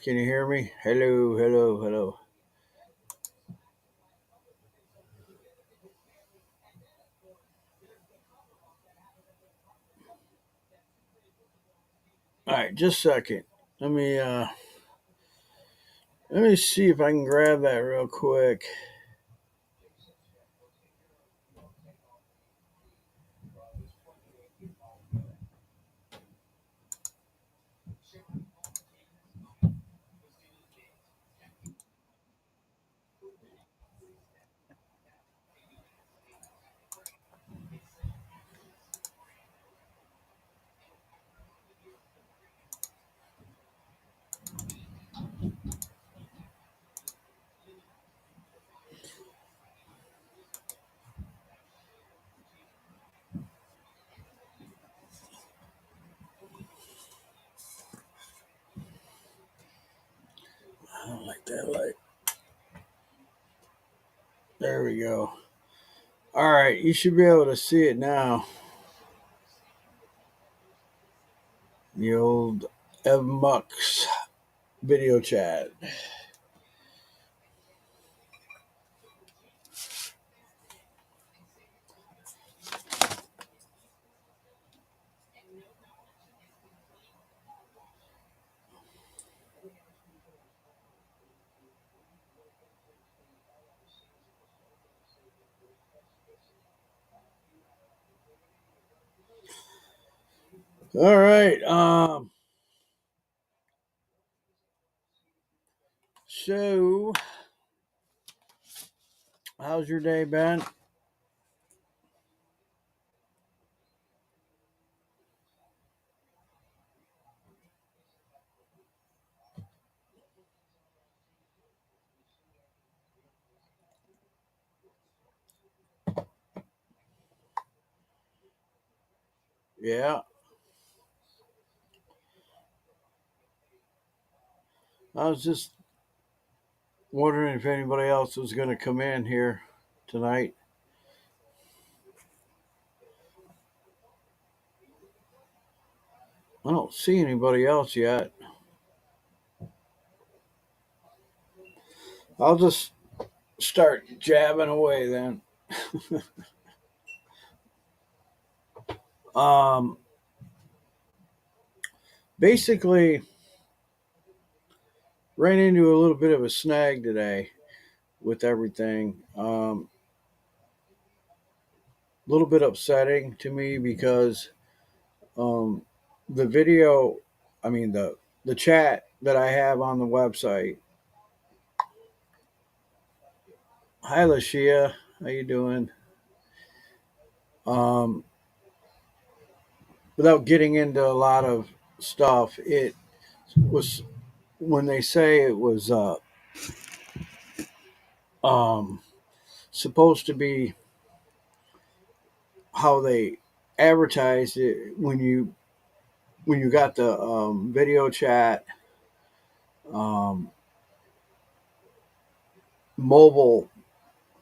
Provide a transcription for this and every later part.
Can you hear me? Hello, hello, hello. All right, just a second. Let me uh let me see if I can grab that real quick. I don't like that light. There we go. All right, you should be able to see it now. The old Evmux video chat. All right. So how's your day been? Yeah. I was just wondering if anybody else was going to come in here tonight. I don't see anybody else yet. I'll just start jabbing away then. Um, Basically, ran into a little bit of a snag today with everything. A little bit upsetting to me because um, the video, I mean the chat that I have on the website. Hi, Lashia, how you doing? Um, Without getting into a lot of stuff, it was when they say it was um, supposed to be how they advertised it when you got the video chat um, mobile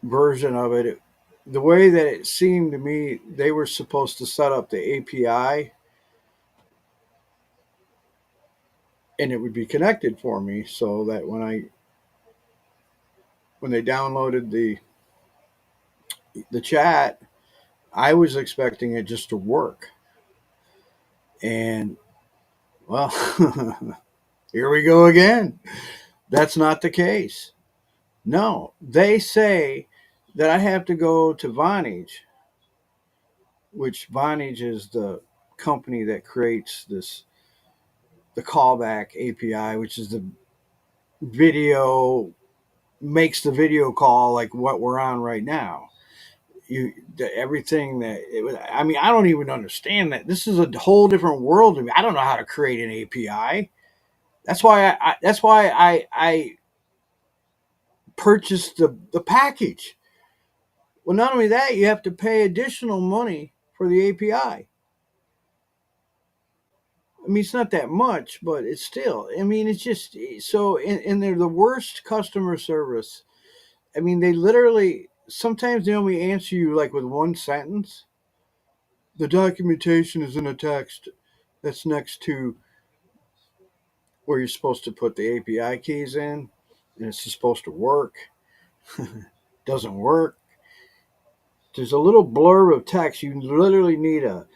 version of it, the way that it seemed to me, they were supposed to set up the API and it would be connected for me so that when they downloaded the chat, I was expecting it just to work. And well, here we go again. That's not the case. No, they say that I have to go to Vonage, which Vonage is the company that creates the callback API, which is the video makes the video call like what we're on right now. Everything that I mean, I don't even understand that. This is a whole different world to me. I don't know how to create an API. That's why I purchased the package. Well, not only that, you have to pay additional money for the API. I mean, it's not that much, but it's still. I mean, it's just so, and they're the worst customer service. I mean, they literally sometimes they only answer you like with one sentence. The documentation is in a text that's next to where you're supposed to put the API keys in and it's supposed to work. Doesn't work. There's a little blurb of text. You literally need a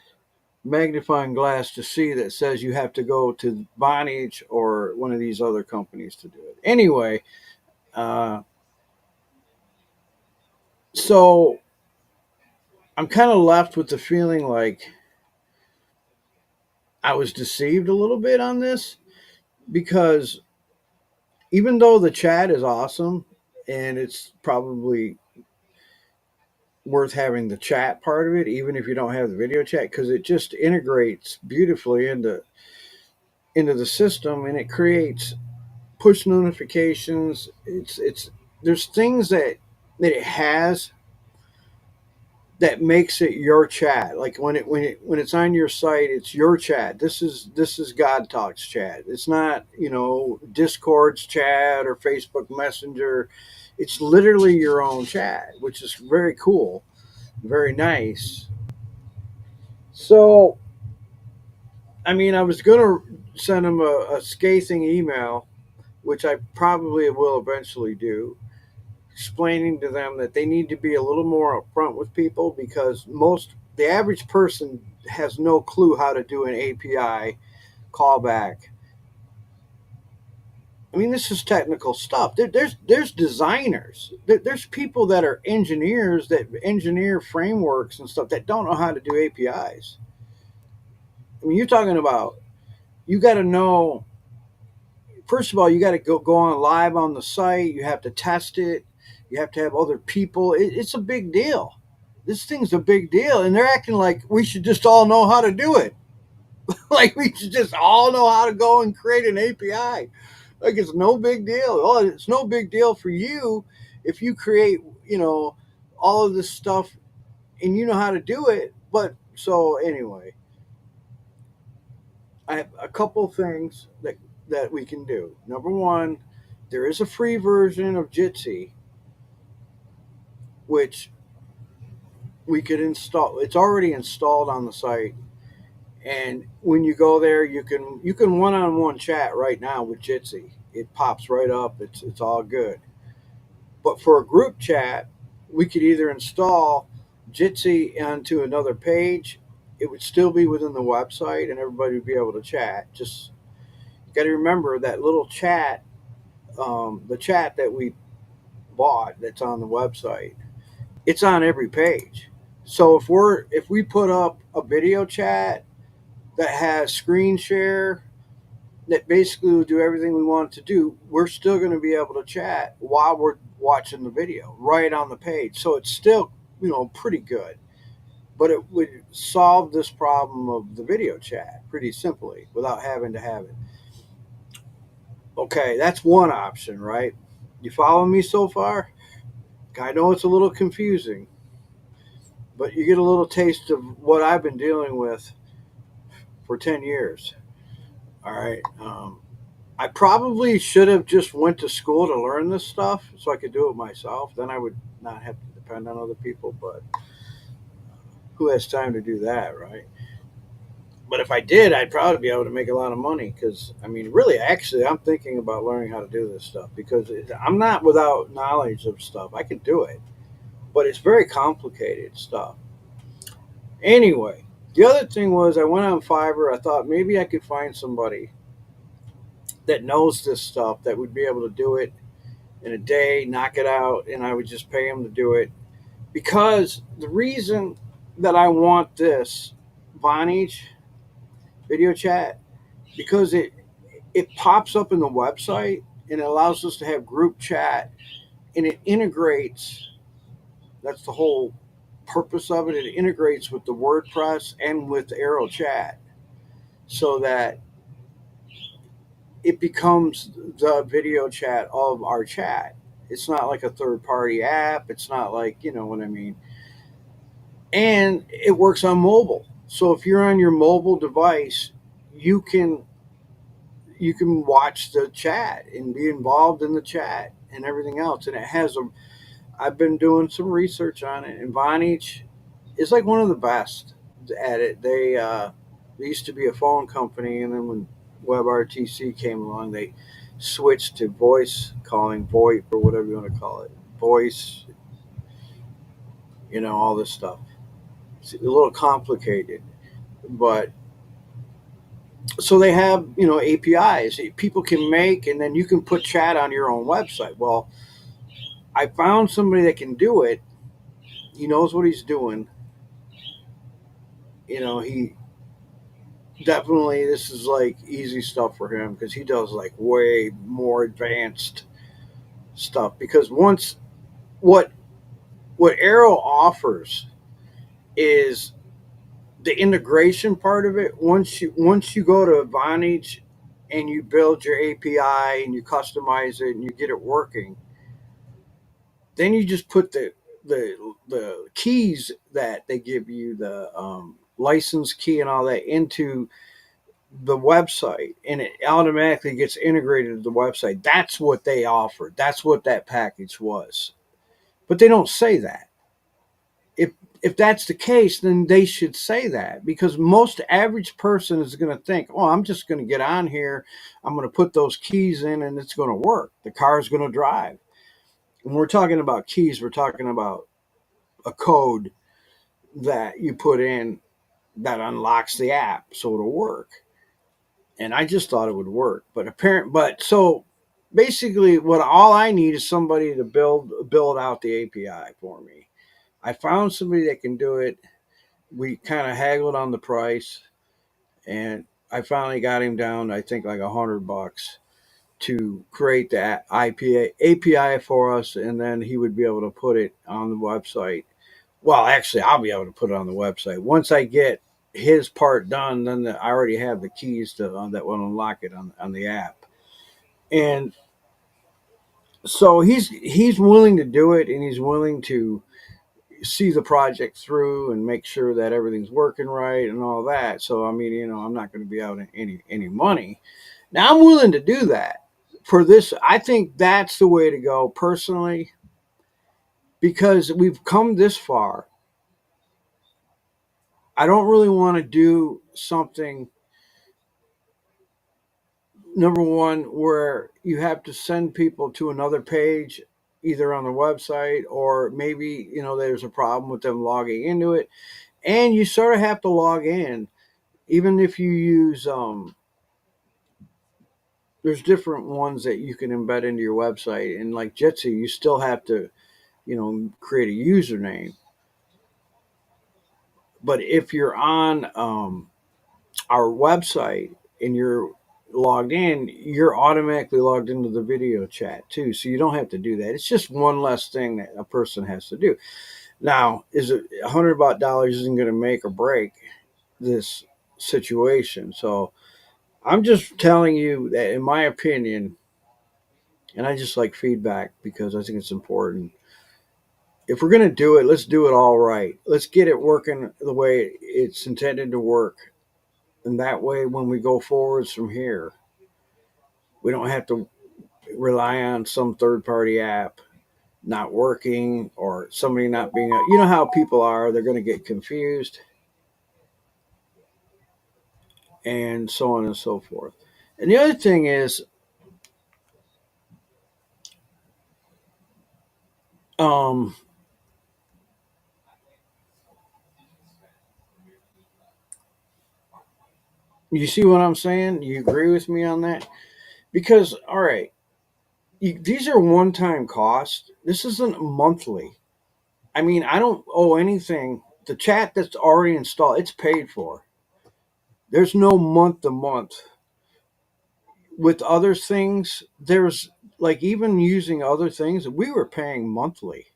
magnifying glass to see that says you have to go to Vonage or one of these other companies to do it. Anyway, uh, so I'm kind of left with the feeling like I was deceived a little bit on this because even though the chat is awesome and it's probably worth having the chat part of it, even if you don't have the video chat, because it just integrates beautifully into the system and it creates push notifications. It's there's things that it has that makes it your chat. Like when it's on your site, it's your chat. This is God Talks chat. It's not, Discord's chat or Facebook Messenger. It's literally your own chat, which is very cool, very nice. So, I mean, I was going to send him a scathing email, which I probably will eventually do, explaining to them that they need to be a little more upfront with people because the average person has no clue how to do an API callback. I mean, this is technical stuff. There's designers. There's people that are engineers that engineer frameworks and stuff that don't know how to do APIs. I mean, you're talking about you got to know. First of all, you got to go on live on the site. You have to test it. You have to have other people. It's a big deal. This thing's a big deal, and they're acting like we should just all know how to do it. Like we should just all know how to go and create an API. Like it's no big deal. Oh, it's no big deal for you if you create, all of this stuff and you know how to do it. But so anyway, I have a couple things that we can do. Number one, there is a free version of Jitsi which we could install. It's already installed on the site, and when you go there, you can one-on-one chat right now with Jitsi. It pops right up. It's all good. But for a group chat, we could either install Jitsi onto another page. It would still be within the website, and everybody would be able to chat. Just got to remember that little chat, the chat that we bought that's on the website. It's on every page. So if we put up a video chat that has screen share that basically will do everything we want it to do, we're still going to be able to chat while we're watching the video right on the page. So it's still, pretty good. But it would solve this problem of the video chat pretty simply without having to have it. Okay, that's one option, right? You follow me so far? I know it's a little confusing, but you get a little taste of what I've been dealing with for 10 years. All right. I probably should have just went to school to learn this stuff so I could do it myself. Then I would not have to depend on other people, but who has time to do that, right? But if I did, I'd probably be able to make a lot of money because, I mean, really, actually, I'm thinking about learning how to do this stuff because I'm not without knowledge of stuff. I can do it, but it's very complicated stuff. Anyway, the other thing was I went on Fiverr. I thought maybe I could find somebody that knows this stuff that would be able to do it in a day, knock it out, and I would just pay them to do it. Because the reason that I want this Vonage video chat, because it pops up in the website and it allows us to have group chat and it integrates. That's the whole purpose of it. It integrates with the WordPress and with Arrow Chat so that it becomes the video chat of our chat. It's not like a third party app. It's not like, you know what I mean. And it works on mobile. So if you're on your mobile device, you can you can watch the chat and be involved in the chat and everything else. And it has a I've been doing some research on it, and Vonage is like one of the best at it. They used to be a phone company, and then when WebRTC came along, they switched to voice calling, VoIP or whatever you want to call it, voice, all this stuff. It's a little complicated, but so they have APIs people can make, and then you can put chat on your own website. Well, I found somebody that can do it. He knows what he's doing. He definitely, this is like easy stuff for him because he does like way more advanced stuff. Because once what Arrow offers is the integration part of it. Once you go to Vonage and you build your API and you customize it and you get it working, then you just put the keys that they give you, the license key and all that, into the website, and it automatically gets integrated to the website. That's what they offered. That's what that package was. But they don't say that. If that's the case, then they should say that, because most average person is going to think, "Oh, I'm just going to get on here. I'm going to put those keys in, and it's going to work. The car is going to drive." When we're talking about keys, we're talking about a code that you put in that unlocks the app so it'll work. And I just thought it would work, but so basically, what all I need is somebody to build out the API for me. I found somebody that can do it. We kind of haggled on the price, and I finally got him down, I think, like $100 to create the API for us, and then he would be able to put it on the website. Well, actually, I'll be able to put it on the website once I get his part done. Then I already have the keys to that will unlock it on the app, and so he's willing to do it, and he's willing to see the project through and make sure that everything's working right and all that. So I mean, I'm not going to be out any money. Now I'm willing to do that for this. I think that's the way to go personally, because we've come this far. I don't really want to do something, number one, where you have to send people to another page, either on the website, or maybe there's a problem with them logging into it, and you sort of have to log in, even if you use there's different ones that you can embed into your website, and like Jitsi, you still have to create a username. But if you're on our website and you're logged in, you're automatically logged into the video chat too. So you don't have to do that. It's just one less thing that a person has to do. Now, is it $100 isn't going to make or break this situation? So I'm just telling you that, in my opinion, and I just like feedback because I think it's important. If we're going to do it, let's do it all right. Let's get it working the way it's intended to work. And that way, when we go forwards from here, we don't have to rely on some third party app not working, or somebody not being, how people are, they're going to get confused, and so on and so forth. And the other thing is, um, you see what I'm saying? You agree with me on that? Because, all right, these are one time costs. This isn't monthly. I mean, I don't owe anything. The chat that's already installed, it's paid for. There's no month to month. With other things, there's like, even using other things, we were paying monthly,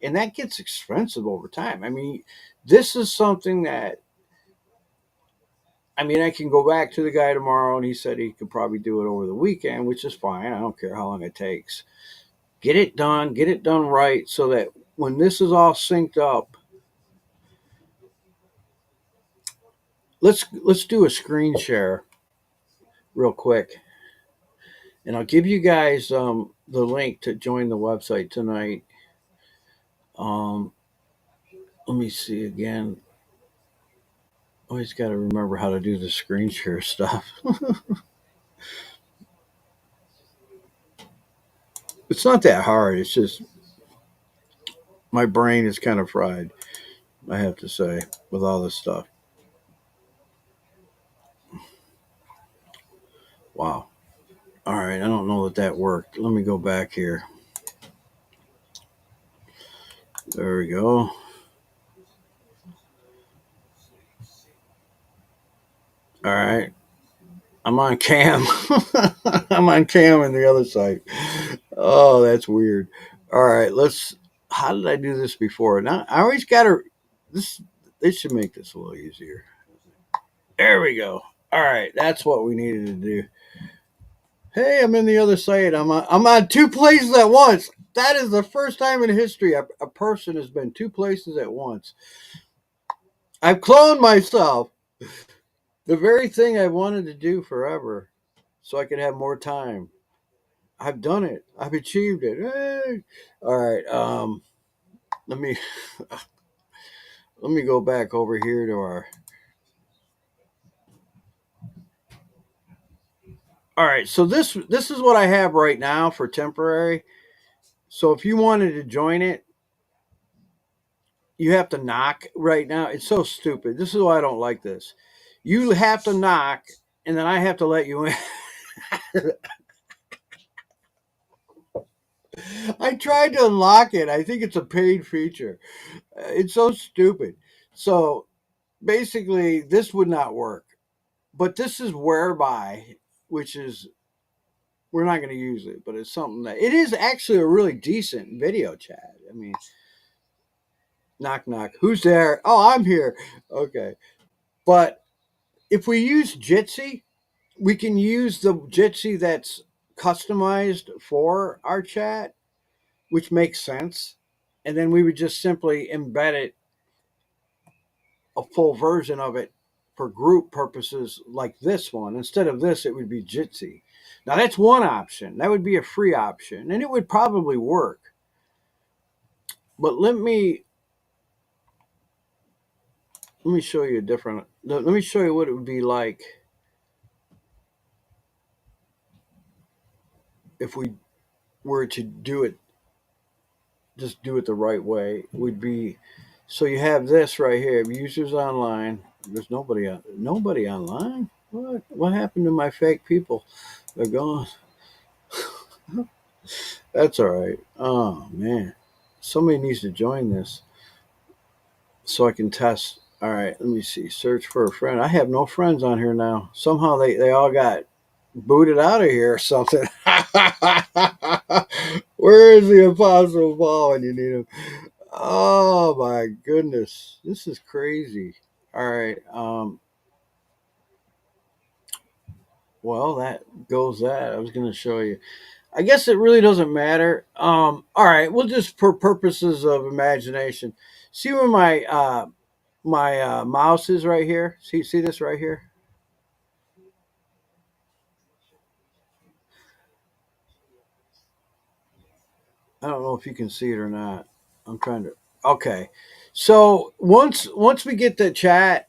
and that gets expensive over time. I mean, this is something that, I mean, I can go back to the guy tomorrow, and he said he could probably do it over the weekend, which is fine. I don't care how long it takes. Get it done right, so that when this is all synced up, let's do a screen share real quick, and I'll give you guys the link to join the website tonight. Um, Let me see again. Always got to remember how to do the screen share stuff. It's not that hard. It's just my brain is kind of fried, I have to say, with all this stuff. Wow. All right. I don't know that that worked. Let me go back here. There we go. All right. I'm on cam. I'm on cam on the other side. Oh, that's weird. All right. Let's. How did I do this before? Now I always got to. This. They should make this a little easier. There we go. All right. That's what we needed to do. Hey, I'm in the other side. I'm on two places at once. That is the first time in history a person has been two places at once. I've cloned myself. The very thing I wanted to do forever, so I could have more time. I've done it. I've achieved it. Hey. All right. Let me let me go back over here to our. All right. So this is what I have right now for temporary. So if you wanted to join it, you have to knock right now. It's so stupid. This is why I don't like this. You have to knock, and then I have to let you in. I tried to unlock it. I think it's a paid feature. It's so stupid. So basically, this would not work. But this is whereby, which is we're not going to use it, but it's something that it is actually a really decent video chat. I mean, knock knock. Who's there? Oh, I'm here. Okay, but if we use Jitsi, we can use the Jitsi that's customized for our chat, which makes sense. And then we would just simply embed it, a full version of it for group purposes like this one. Instead of this, it would be Jitsi. Now, that's one option. That would be a free option, and it would probably work. But let me show you a different. Let me show you what it would be like if we were to do it, just do it the right way. It would be so you have this right here, users online. There's nobody online. What happened to my fake people? They're gone. That's all right. Oh man, somebody needs to join this so I can test. All right, let me see. Search for a friend. I have no friends on here now. Somehow they all got booted out of here or something. Where is the Apostle Paul when you need him? Oh my goodness, this is crazy. All right. Well, that goes that. I was going to show you. I guess it really doesn't matter. All right, we'll just for purposes of imagination. See where my mouse is right here. See this right here. I don't know if you can see it or not. I'm trying to. Okay, so once we get the chat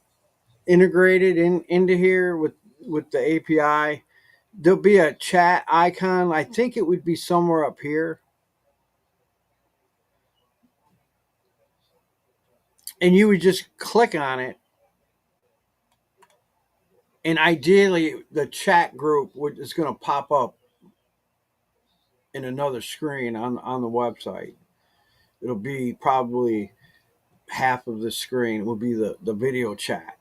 integrated into here with the API, there'll be a chat icon. I think it would be somewhere up here, and you would just click on it, and ideally the chat group is going to pop up in another screen on the website. It'll be probably half of the screen will be the video chat.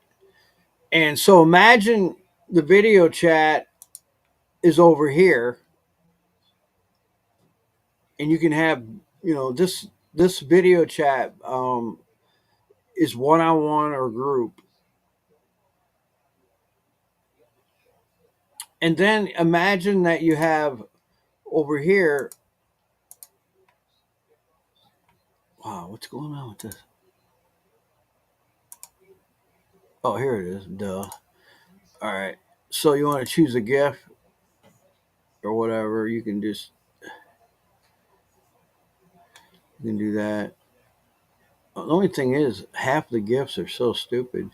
And so imagine the video chat is over here, and you can have this video chat is one on one or group, and then imagine that you have over here. Wow, what's going on with this? Oh, here it is. Duh. All right. So you want to choose a GIF or whatever? You can do that. The only thing is, half the GIFs are so stupid.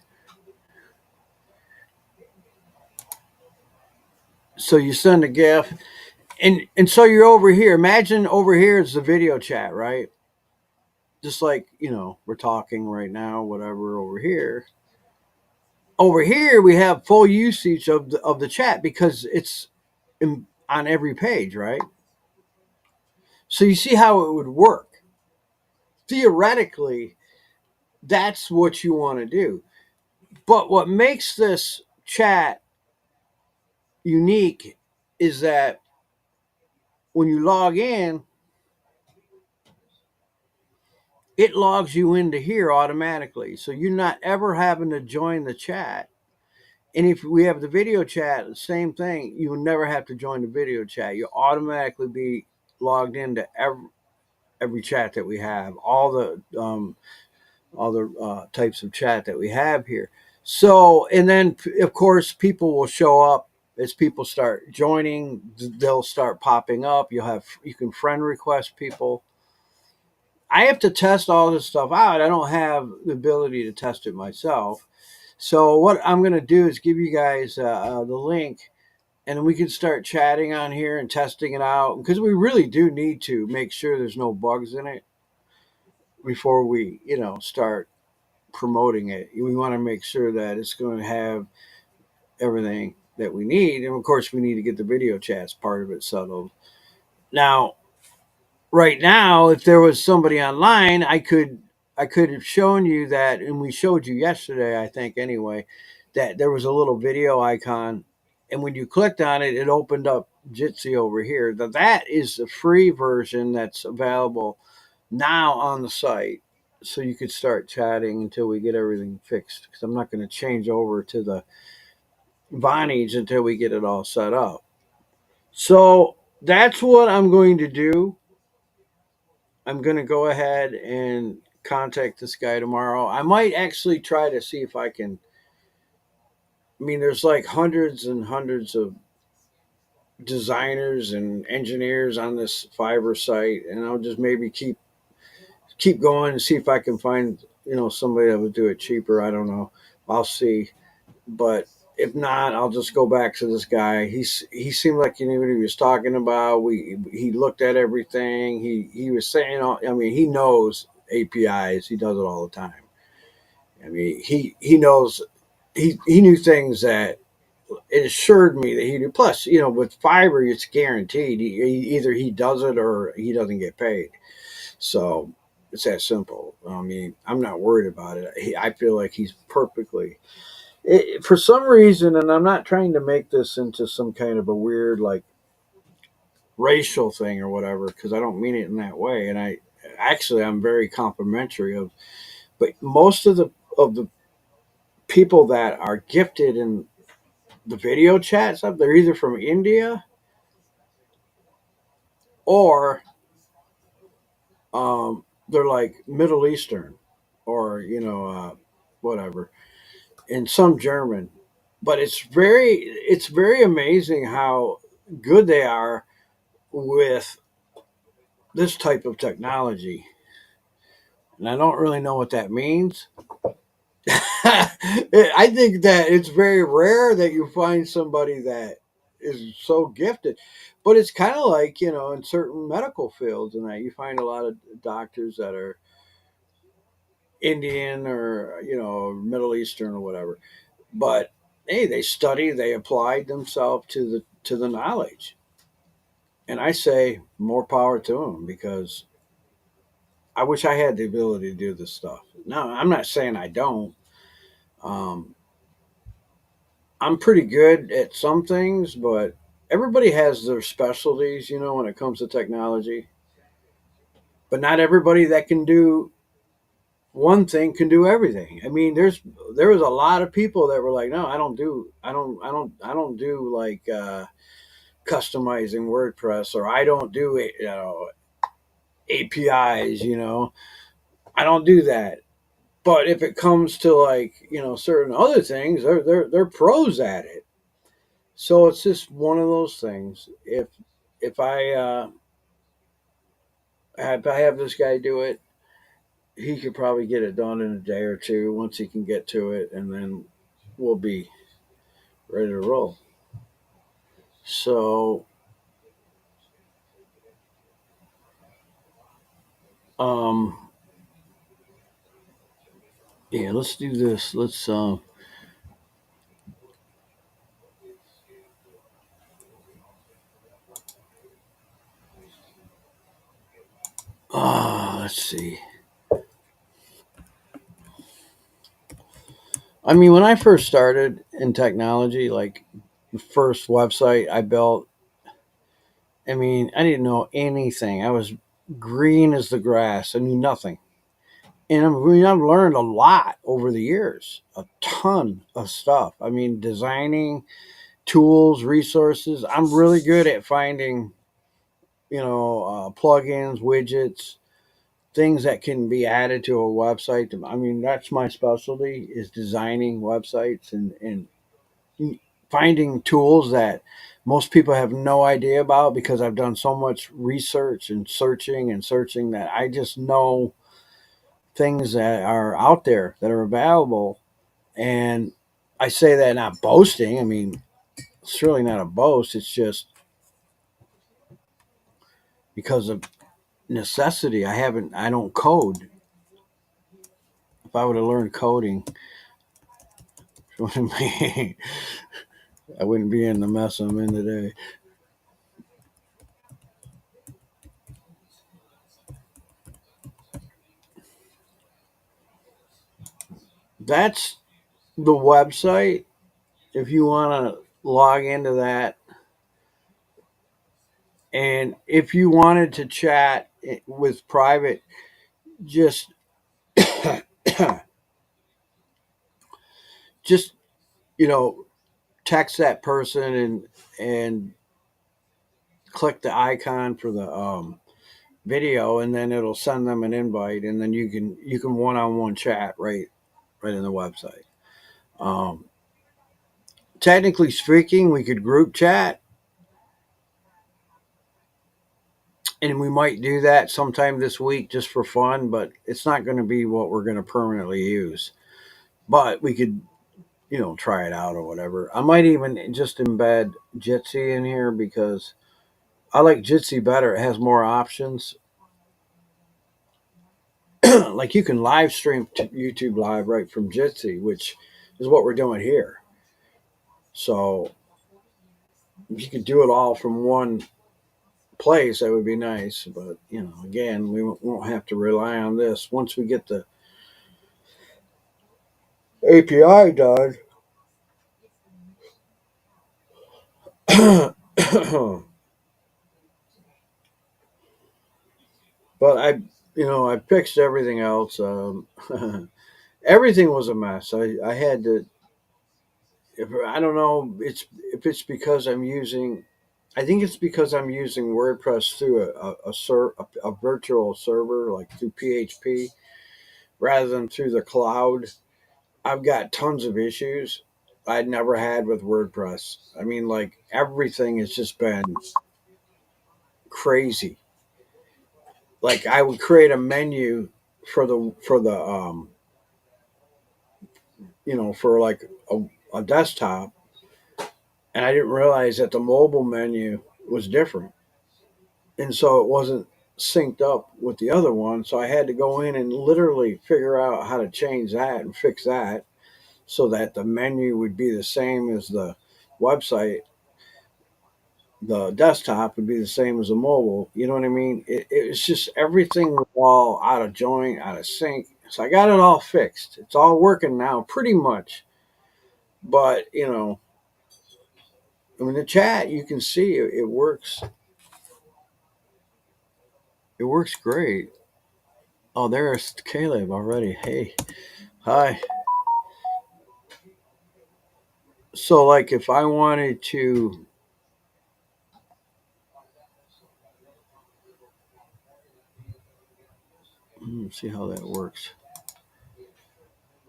So you send a GIF, and so you're over here. Imagine over here is the video chat, right? Just like we're talking right now, whatever. Over here we have full usage of the chat because it's on every page, right? So you see how it would work. Theoretically, that's what you want to do. But what makes this chat unique is that when you log in, it logs you into here automatically. So you're not ever having to join the chat. And if we have the video chat, the same thing. You will never have to join the video chat. You'll automatically be logged into every chat that we have, all the types of chat that we have here. So, and then of course, people will show up as people start joining. They'll start popping up. You can friend request people. I have to test all this stuff out. I don't have the ability to test it myself. So what I'm going to do is give you guys the link, and we can start chatting on here and testing it out because we really do need to make sure there's no bugs in it before we, start promoting it. We want to make sure that it's going to have everything that we need, and of course, we need to get the video chats part of it settled. Now, right now, if there was somebody online, I could have shown you that, and we showed you yesterday, I think anyway, that there was a little video icon, and when you clicked on it, it opened up Jitsi over here. That is the free version that's available now on the site, so you could start chatting until we get everything fixed. Because I'm not going to change over to the Vonage until we get it all set up. So that's what I'm going to do. I'm going to go ahead and contact this guy tomorrow. I might actually try to see if I can. I mean, there's like hundreds and hundreds of designers and engineers on this Fiverr site, and I'll just maybe keep going and see if I can find somebody that would do it cheaper. I don't know. I'll see, but if not, I'll just go back to this guy. He seemed like he knew what he was talking about. He looked at everything. He was saying, I mean, he knows APIs. He does it all the time. I mean, he knows he knew things that it assured me that he knew. Plus, with Fiverr, it's guaranteed. Either he does it or he doesn't get paid. So it's that simple. I mean, I'm not worried about it. I feel like he's perfectly. For some reason, and I'm not trying to make this into some kind of a weird like racial thing or whatever, because I don't mean it in that way. And I'm very complimentary of, but most of the people that are gifted in the video chat stuff, they're either from India or they're like Middle Eastern or whatever, and some German. But it's very amazing how good they are with this type of technology. And I don't really know what that means. I think that it's very rare that you find somebody that is so gifted. But it's kind of like, in certain medical fields and that you find a lot of doctors that are Indian or, Middle Eastern or whatever. But hey, they study, they applied themselves to the knowledge. And I say more power to them because I wish I had the ability to do this stuff. No, I'm not saying I don't. Um, I'm pretty good at some things, but everybody has their specialties, when it comes to technology. But not everybody that can do one thing can do everything. I mean, there was a lot of people that were like, no, I don't do like customizing WordPress, or I don't do APIs. I don't do that. But if it comes to like certain other things, they're pros at it. So it's just one of those things. If I have this guy do it, he could probably get it done in a day or two once he can get to it, and then we'll be ready to roll. So, um, yeah, let's do this. Let's see. I mean, when I first started in technology, like the first website I built, I mean, I didn't know anything. I was green as the grass. I knew nothing. And I mean, I've learned a lot over the years, a ton of stuff. I mean, designing tools, resources. I'm really good at finding, plugins, widgets, things that can be added to a website. I mean, that's my specialty is designing websites and finding tools that most people have no idea about because I've done so much research and searching that I just know things that are out there that are available. And I say that not boasting. I mean, it's really not a boast. It's just because of necessity. I don't code. If I would have learned coding, I wouldn't be in the mess I'm in today. That's the website. If you want to log into that, and if you wanted to chat with private, just just you know text that person and click the icon for the video, and then it'll send them an invite, and then you can one-on-one chat right in the website. Um, Technically speaking, we could group chat, and we might do that sometime this week just for fun, but it's not going to be what we're going to permanently use. But we could, try it out or whatever. I might even just embed Jitsi in here because I like Jitsi better. It has more options. Like you can live stream to YouTube Live right from Jitsi, which is what we're doing here. So if you could do it all from one place, that would be nice. But again, we won't have to rely on this once we get the API done. But I fixed everything else. Everything was a mess. I had to. I don't know. If it's because I'm using. I think it's because I'm using WordPress through a virtual server, like through PHP, rather than through the cloud. I've got tons of issues I'd never had with WordPress. I mean, like everything has just been crazy. Like I would create a menu for like a desktop, and I didn't realize that the mobile menu was different, and so it wasn't synced up with the other one. So I had to go in and literally figure out how to change that and fix that so that the menu would be the same as the website. The desktop would be the same as the mobile. You know what I mean? It's just everything was all out of joint, out of sync. So I got it all fixed. It's all working now, pretty much. But I mean, the chat you can see it works. It works great. Oh, there's Caleb already. Hey, hi. So, like, if I wanted to, let's see how that works.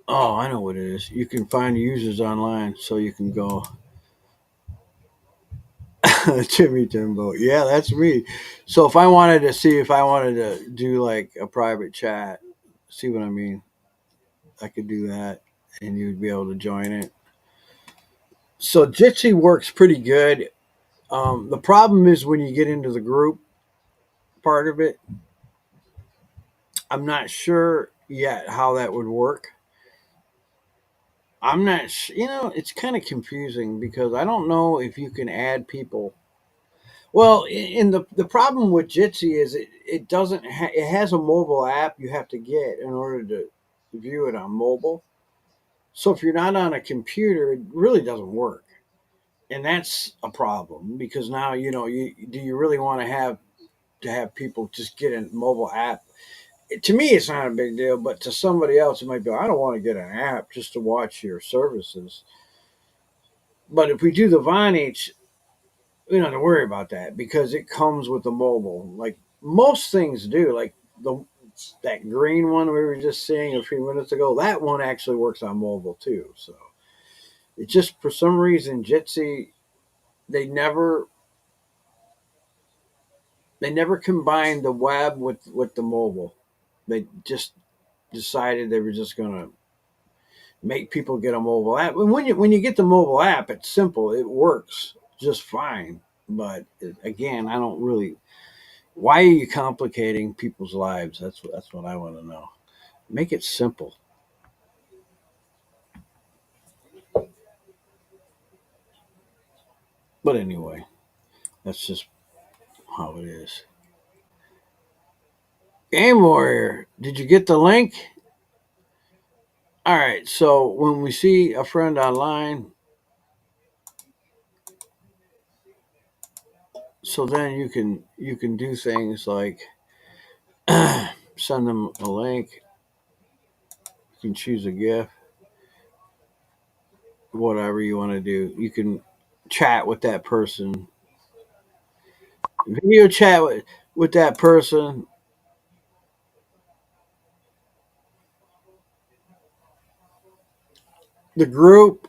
Oh, I know what it is. You can find users online, so you can go Jimmy Timbo. Yeah, that's me. So if I wanted to see if I wanted to do like a private chat, see what I mean? I could do that, and you'd be able to join it. So Jitsi works pretty good. The problem is when you get into the group part of it, I'm not sure yet how that would work. I'm not, it's kind of confusing because I don't know if you can add people. Well, in the problem with Jitsi is it doesn't it has a mobile app you have to get in order to view it on mobile. So if you're not on a computer, it really doesn't work, and that's a problem because now do you really want to have people just get a mobile app? To me, it's not a big deal, but to somebody else, it might be. I don't want to get an app just to watch your services. But if we do the Vonage, we don't have to worry about that because it comes with the mobile. Like most things do. Like the that green one we were just seeing a few minutes ago, that one actually works on mobile too. So it just for some reason Jitsi they never they never combined the web with the mobile. They just decided they were just going to make people get a mobile app. And when you get the mobile app, it's simple. It works just fine. But again, I don't really. Why are you complicating people's lives? That's what I want to know. Make it simple. But anyway, that's just how it is. Game Warrior, did you get the link? All right. So when we see a friend online, so then you can do things like send them a link. You can choose a gift, whatever you want to do. You can chat with that person, video chat with that person. The group,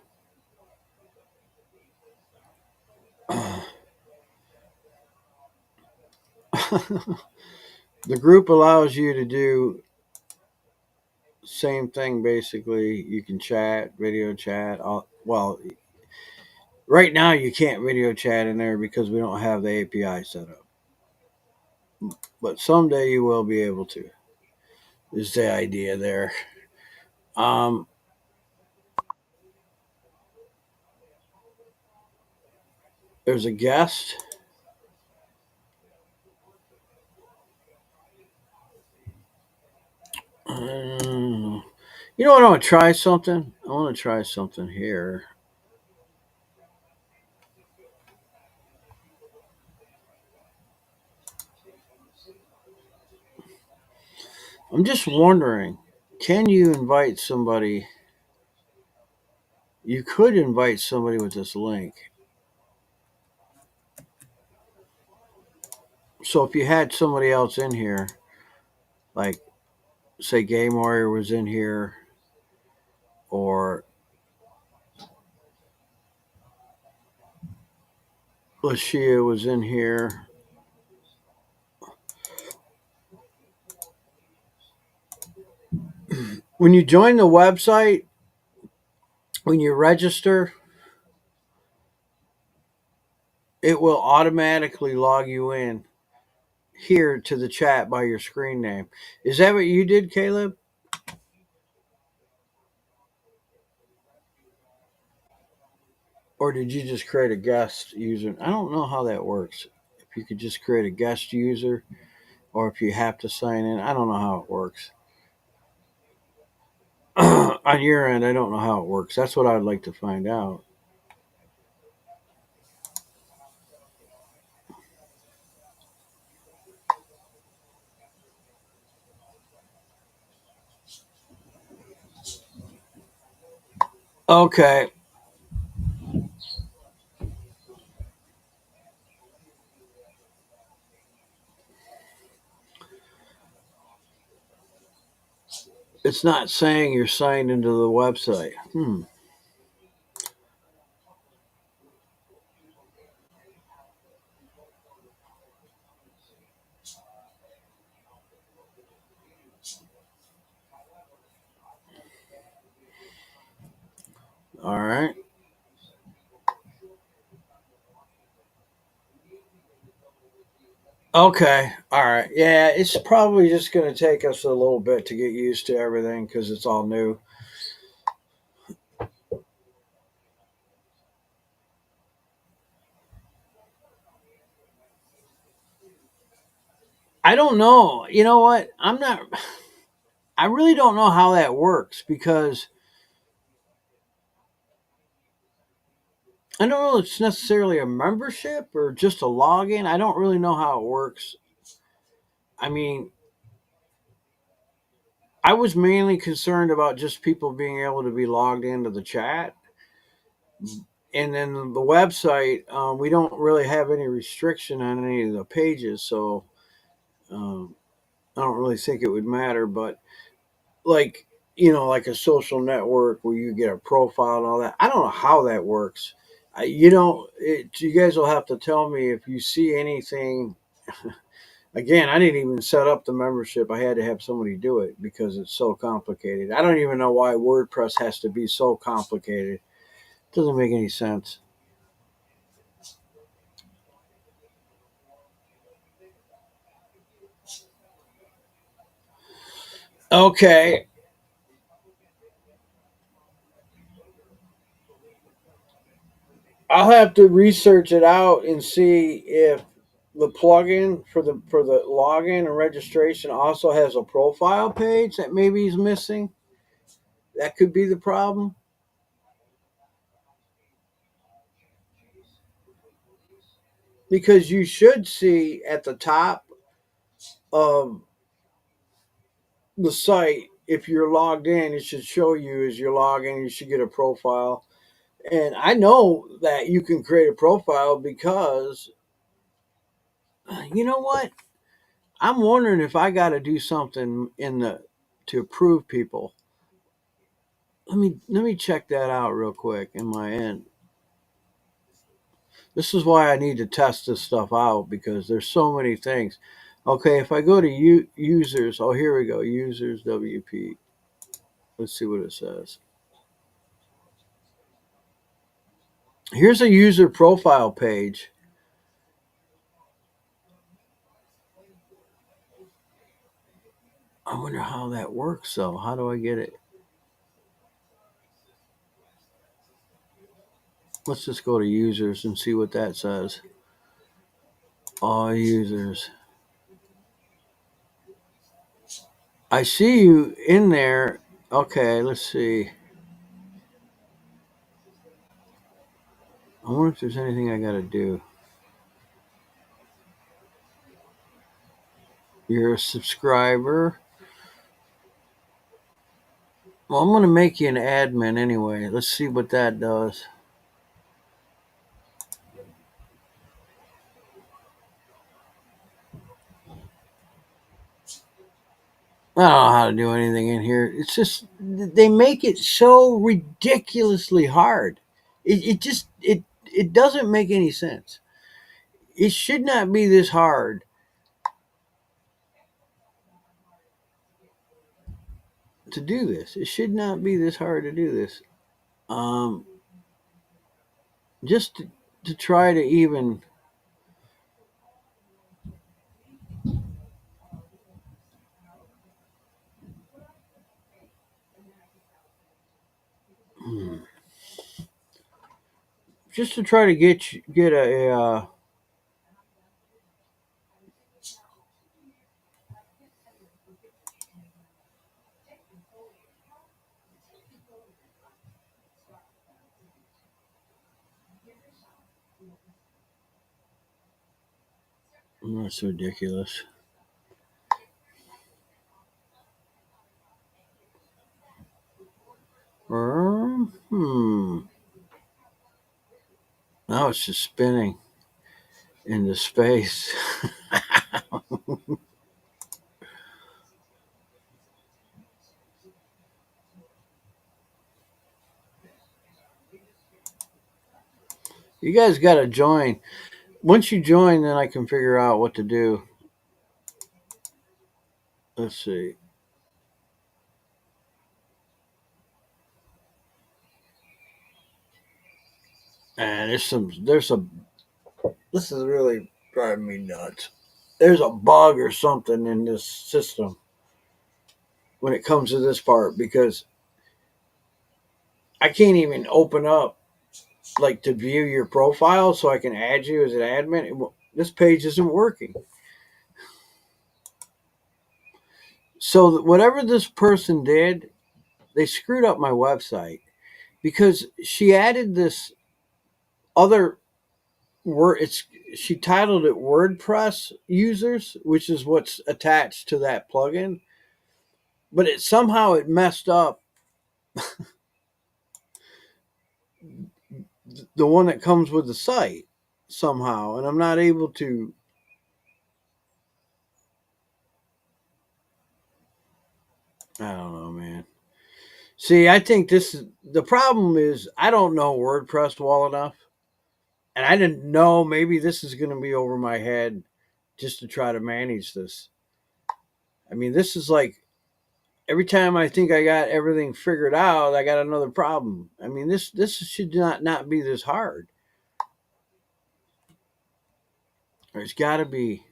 the group allows you to do same thing basically. You can chat, video chat. Well, right now you can't video chat in there because we don't have the API set up. But someday you will be able to. Is the idea there? Um, there's a guest. Uh, you know what? I want to try something. I want to try something here. I'm just wondering, can you invite somebody? You could invite somebody with this link. So if you had somebody else in here, like say Game Warrior was in here, or Lashia was in here. When you join the website, when you register, it will automatically log you in here to the chat by your screen name. Is that what you did, Caleb? Or did you just create a guest user? I don't know how that works. If you could just create a guest user or if you have to sign in, I don't know how it works. On your end, I don't know how it works. That's what I'd like to find out. Okay. It's not saying you're signed into the website. All right. Okay. All right. Yeah, it's probably just going to take us a little bit to get used to everything because it's all new. I don't know. You know what? I'm not. I really don't know how that works because I don't know if it's necessarily a membership or just a login. I don't really know how it works. I mean, I was mainly concerned about just people being able to be logged into the chat. And then the website, we don't really have any restriction on any of the pages. So um, I don't really think it would matter. But like, like a social network where you get a profile and all that, I don't know how that works. You guys will have to tell me if you see anything. Again, I didn't even set up the membership. I had to have somebody do it because it's so complicated. I don't even know why WordPress has to be so complicated. It doesn't make any sense. Okay, I'll have to research it out and see if the plugin for the login and registration also has a profile page that maybe is missing. That could be the problem because you should see at the top of the site, if you're logged in, it should show you as you're logging. You should get a profile, and I know that you can create a profile because you know what? I'm wondering if I got to do something in the to approve people. Let me check that out real quick in my end. This is why I need to test this stuff out because there's so many things. Okay, if I go to users, oh here we go, users WP. Let's see what it says. Here's a user profile page. I wonder how that works though. How do I get it? Let's just go to users and see what that says. All users. I see you in there. Okay, let's see. I wonder if there's anything I got to do. You're a subscriber. Well, I'm going to make you an admin anyway. Let's see what that does. I don't know how to do anything in here. It's just they make it so ridiculously hard. It doesn't make any sense. It should not be this hard to do this. It should not be this hard to do this. Um, just to try to even. Hmm, just to try to get that's ridiculous. Hmm. Now it's just spinning into space. You guys got to join. Once you join, then I can figure out what to do. Let's see. And there's some. This is really driving me nuts. there's a bug or something in this system when it comes to this part, because I can't even open up like to view your profile so I can add you as an admin. This page isn't working. So whatever this person did, they screwed up my website, because she added this other word. It's She titled it WordPress users, which is what's attached to that plugin, but it messed up the one that comes with the site somehow, and I'm not able to. I don't know, man. See, I think this is the problem. Is I don't know WordPress well enough, and I didn't know maybe this is going to be over my head just to try to manage this. I mean, this is like every time I think I got everything figured out, I got another problem. I mean, this should not be this hard. There's got to be.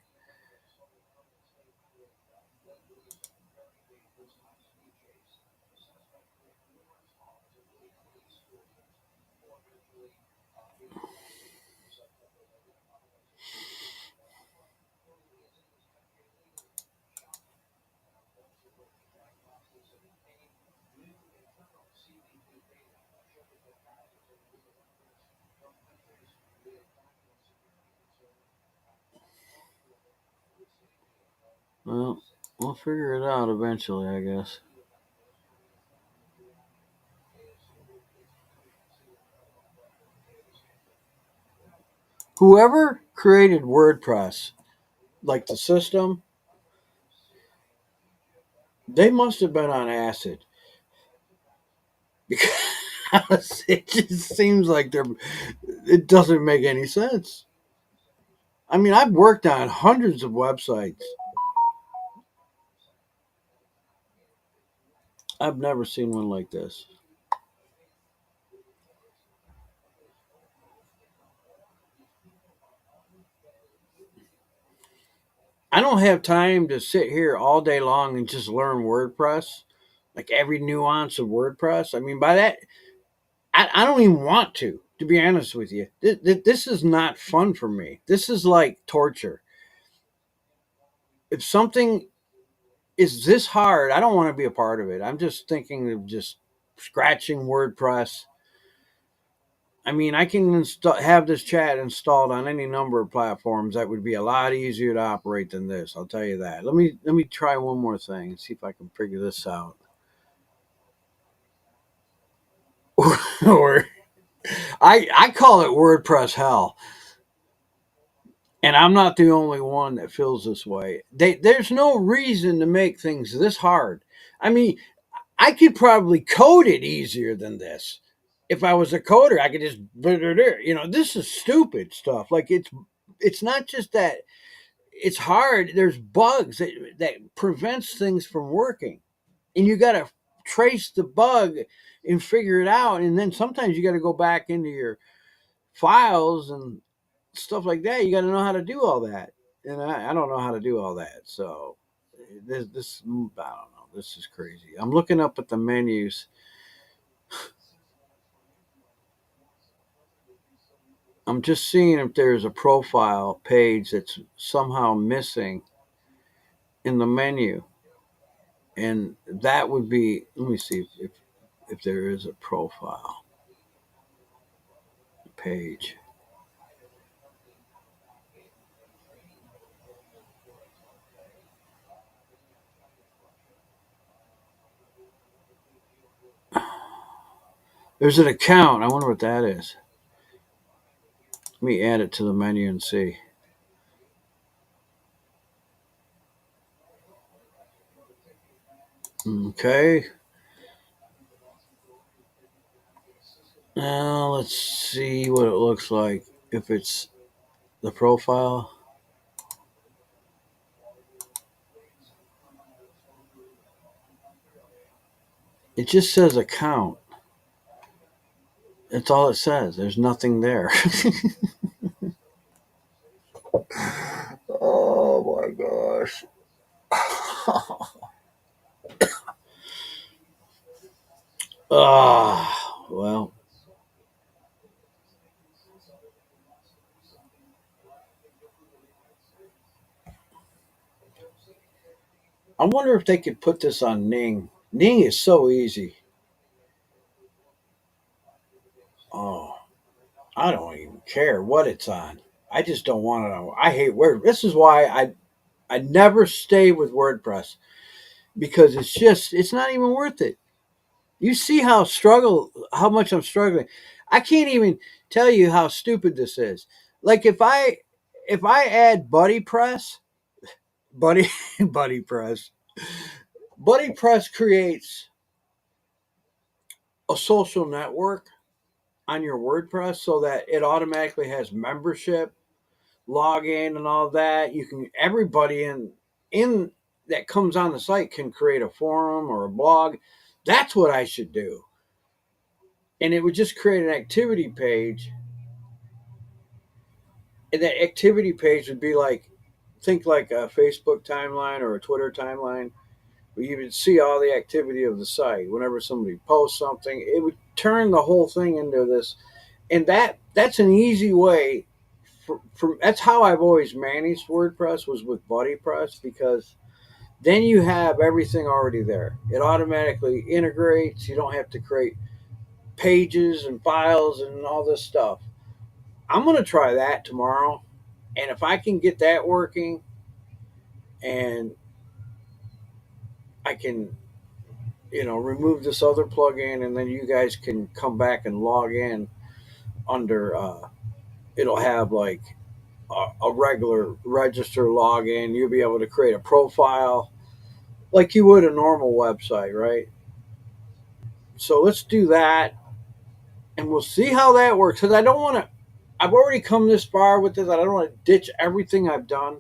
Well, we'll figure it out eventually, I guess. Whoever created WordPress, like the system, they must have been on acid, because it just seems like it doesn't make any sense. I mean, I've worked on hundreds of websites. I've never seen one like this. I don't have time to sit here all day long and just learn WordPress, like every nuance of WordPress. I mean, by that, I don't even want to be honest with you. This is not fun for me. This is like torture. If something is this hard, I don't want to be a part of it. I'm just thinking of just scratching WordPress. I mean, I can have this chat installed on any number of platforms. That would be a lot easier to operate than this. I'll tell you that. Let me try one more thing and see if I can figure this out. Or I call it WordPress hell, and I'm not the only one that feels this way. There's no reason to make things this hard. I mean, I could probably code it easier than this. If I was a coder, I could just, this is stupid stuff. Like it's not just that it's hard. There's bugs that prevents things from working, and you got to trace the bug and figure it out. And then sometimes you got to go back into your files and stuff like that. You got to know how to do all that, and I don't know how to do all that. So this I don't know. This is crazy. I'm looking up at the menus. I'm just seeing if there's a profile page that's somehow missing in the menu, and that would be. Let me see if there is a profile page. There's an account. I wonder what that is. Let me add it to the menu and see. Okay. Now let's see what it looks like. If it's the profile, it just says account. That's all it says. There's nothing there. Oh my gosh. Well, I wonder if they could put this on Ning. Ning is so easy. Oh, I don't even care what it's on. I just don't want to know. I hate Word. This is why I never stay with WordPress because it's not even worth it. You see how much I'm struggling. I can't even tell you how stupid this is. Like if I add Buddy Press, Buddy Buddy Press, Buddy Press creates a social network on your WordPress so that it automatically has membership, login, and all that. You can everybody in that comes on the site can create a forum or a blog. That's what I should do. And it would just create an activity page. And that activity page would be like think like a Facebook timeline or a Twitter timeline where you would see all the activity of the site. Whenever somebody posts something, it would turn the whole thing into this. And that's an easy way that's how I've always managed WordPress was with BuddyPress because then you have everything already there. It automatically integrates. You don't have to create pages and files and all this stuff. I'm going to try that tomorrow. And if I can get that working and I can, remove this other plugin and then you guys can come back and log in under, it'll have like a regular register login. You'll be able to create a profile like you would a normal website, right? So let's do that and we'll see how that works. Because I don't want to, I've already come this far with this. I don't want to ditch everything I've done.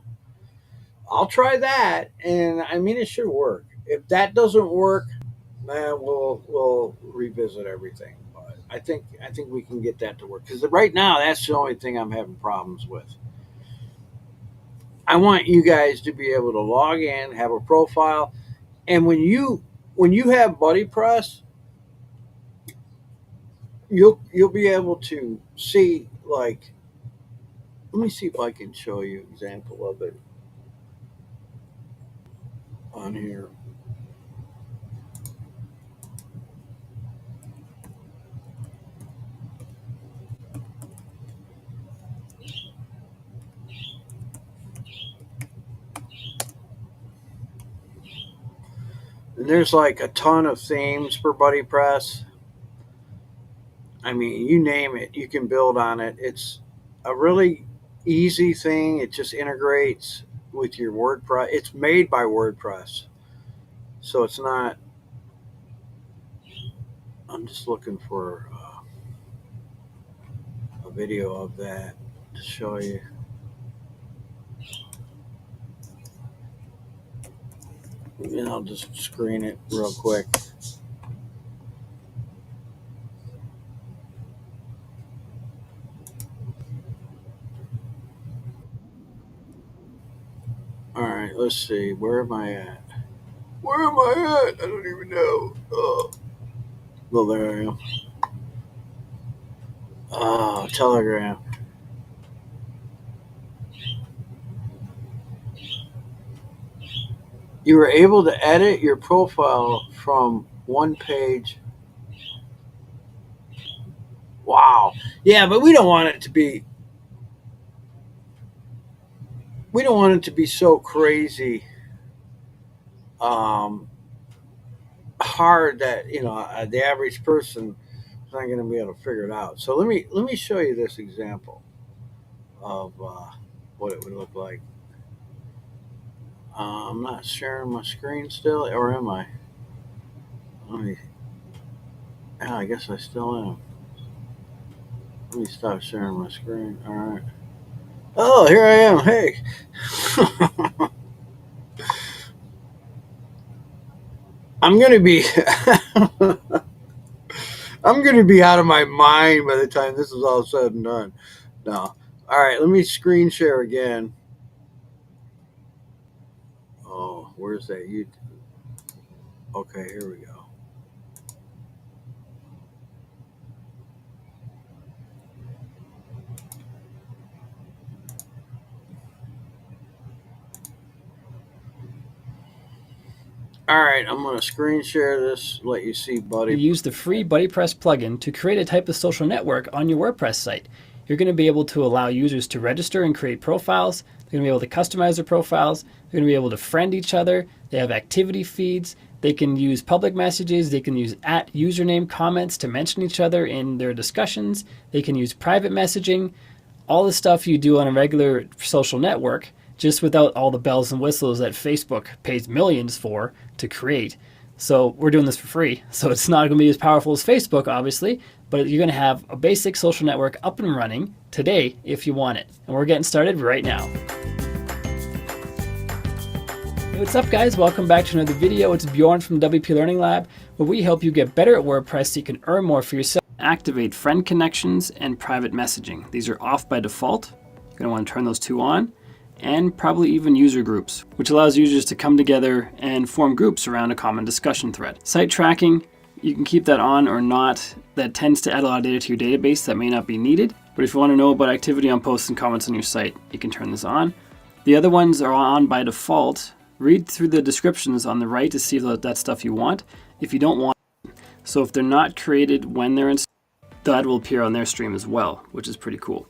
I'll try that, and I mean it should work. If that doesn't work, man, we'll revisit everything. But I think we can get that to work because right now that's the only thing I'm having problems with. I want you guys to be able to log in, have a profile, and when you have Buddy Press, you'll be able to see like. Let me see if I can show you an example of it on here. And there's like a ton of themes for Buddy Press. I mean, you name it, you can build on it. It's a really easy thing. It just integrates with your WordPress. It's made by WordPress, so it's not. I'm just looking for a video of that to show you. And I'll just screen it real quick. All right, let's see. Where am I at? Where am I at? I don't even know. Well, there I am. Oh, Telegram. You were able to edit your profile from one page. Wow. Yeah, but we don't want it to be. We don't want it to be so crazy um, hard that the average person is not going to be able to figure it out. So let me show you this example of what it would look like. I'm not sharing my screen still, or am I? Let me. Yeah, I guess I still am. Let me stop sharing my screen. All right. Oh, here I am. Hey. I'm gonna be I'm gonna be out of my mind by the time this is all said and done. No. All right, let me screen share again. Where's that? You okay? Here we go. All right, I'm going to screen share this. Let you see, You buddy. use the free BuddyPress plugin to create a type of social network on your WordPress site. You're going to be able to allow users to register and create profiles. They're going to be able to customize their profiles. They're going to be able to friend each other. They have activity feeds. They can use public messages. They can use @username comments to mention each other in their discussions. They can use private messaging. All the stuff you do on a regular social network, just without all the bells and whistles that Facebook pays millions for to create. So we're doing this for free. So it's not going to be as powerful as Facebook, obviously, but you're going to have a basic social network up and running today if you want it. And we're getting started right now. Hey, what's up, guys? Welcome back to another video. It's Bjorn from WP Learning Lab, where we help you get better at WordPress so you can earn more for yourself. Activate friend connections and private messaging. These are off by default. You're going to want to turn those two on. And probably even user groups, which allows users to come together and form groups around a common discussion thread. Site tracking, you can keep that on or not. That tends to add a lot of data to your database that may not be needed. But if you want to know about activity on posts and comments on your site, you can turn this on. The other ones are on by default. Read through the descriptions on the right to see if that's stuff you want. If you don't want it. So if they're not created when they're installed, that will appear on their stream as well, which is pretty cool.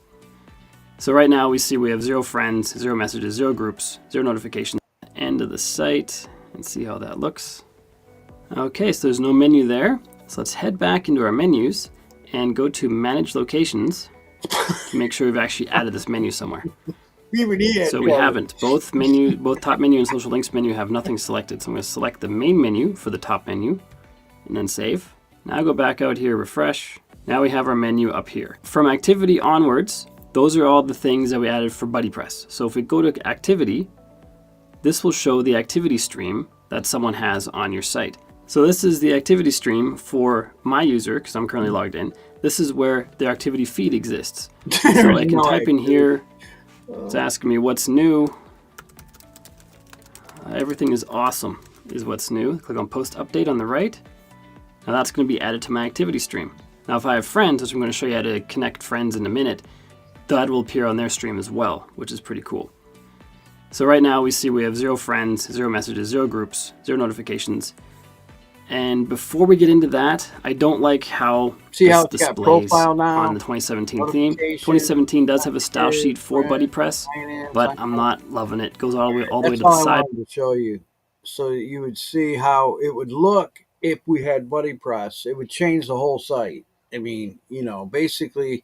So right now we see we have 0 friends, 0 messages, 0 groups, 0 notifications. End of the site and see how that looks. Okay, so there's no menu there. So let's head back into our menus and go to Manage Locations to make sure we've actually added this menu somewhere. So we haven't. Both top menu and social links menu have nothing selected. So I'm going to select the main menu for the top menu and then save. Now go back out here, refresh. Now we have our menu up here. From activity onwards, those are all the things that we added for BuddyPress. So if we go to activity, this will show the activity stream that someone has on your site. So this is the activity stream for my user, because I'm currently logged in. This is where their activity feed exists. So I can type in here, it's asking me what's new. Everything is awesome is what's new. Click on post update on the right. Now that's going to be added to my activity stream. Now if I have friends, which I'm going to show you how to connect friends in a minute, that will appear on their stream as well, which is pretty cool. So right now we see we have 0 friends, 0 messages, 0 groups, 0 notifications. And before we get into that, I don't like how this displays on the 2017 theme. 2017 does have a style sheet for BuddyPress, but I'm not loving it. It goes all the way to the side. I wanted to show you so that you would see how it would look if we had BuddyPress. It would change the whole site. I mean, basically,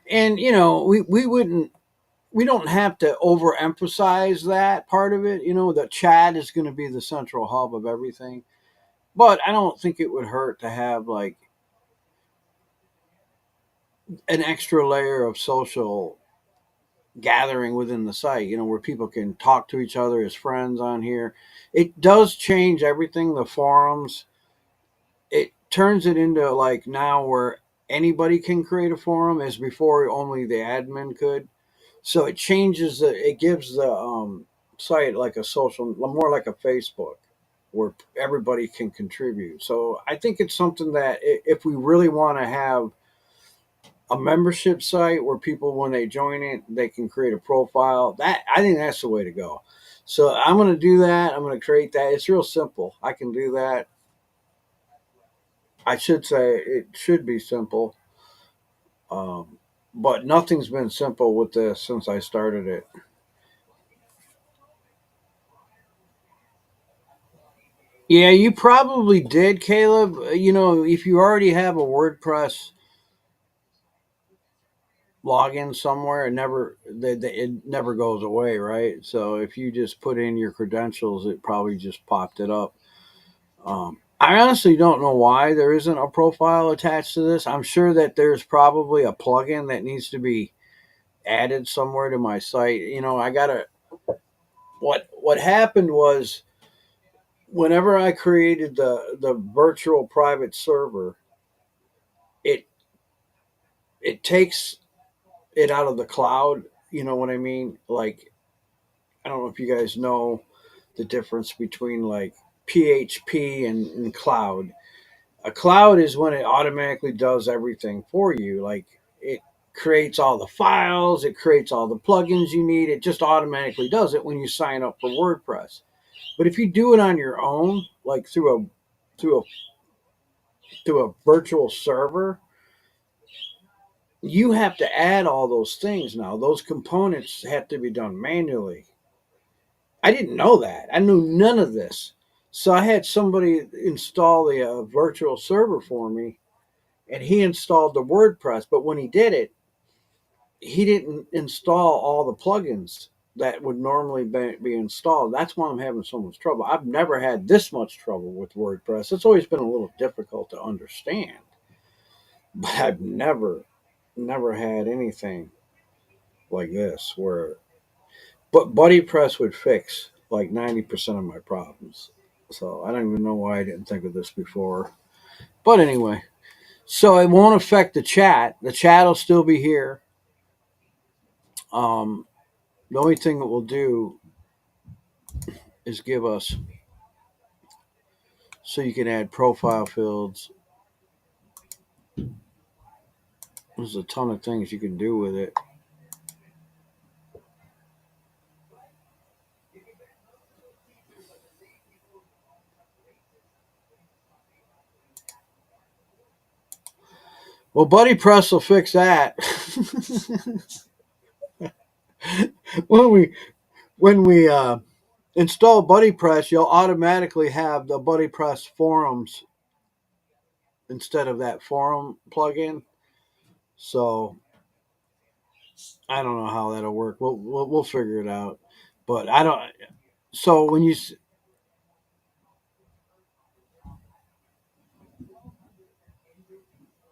and we don't have to overemphasize that part of it. The chat is going to be the central hub of everything. But I don't think it would hurt to have like an extra layer of social gathering within the site, where people can talk to each other as friends on here. It does change everything. The forums, it turns it into like now where anybody can create a forum, as before only the admin could. So it changes it gives the site like a social, more like a Facebook, where everybody can contribute. So I think it's something that if we really want to have a membership site where people, when they join it, they can create a profile. That, I think that's the way to go. So I'm going to do that. I'm going to create that. It's real simple. I can do that. I should say it should be simple. But nothing's been simple with this since I started it. Yeah, you probably did, Caleb. If you already have a WordPress login somewhere, it never goes away, right? So if you just put in your credentials, it probably just popped it up. I honestly don't know why there isn't a profile attached to this. I'm sure that there's probably a plugin that needs to be added somewhere to my site. I gotta. What happened was, whenever I created the virtual private server, it it takes it out of the cloud. You know what I mean? Like, I don't know if you guys know, the difference between like PHP and cloud. A cloud is when it automatically does everything for you. Like it creates all the files, it creates all the plugins you need. It just automatically does it when you sign up for WordPress. But if you do it on your own, like through a through a virtual server, you have to add all those things now. Those components have to be done manually. I didn't know that. I knew none of this. So I had somebody install the virtual server for me, and he installed the WordPress. But when he did it, he didn't install all the plugins that would normally be installed. That's why I'm having so much trouble. I've never had this much trouble with WordPress. It's always been a little difficult to understand, but I've never had anything like this where. But BuddyPress would fix like 90% of my problems. So I don't even know why I didn't think of this before. But anyway, so it won't affect the chat. The chat will still be here. The only thing it will do is give us so you can add profile fields. There's a ton of things you can do with it. Well, BuddyPress will fix that. when we install BuddyPress, you'll automatically have the BuddyPress forums instead of that forum plugin. So I don't know how that'll work. We'll figure it out. But I don't. So when you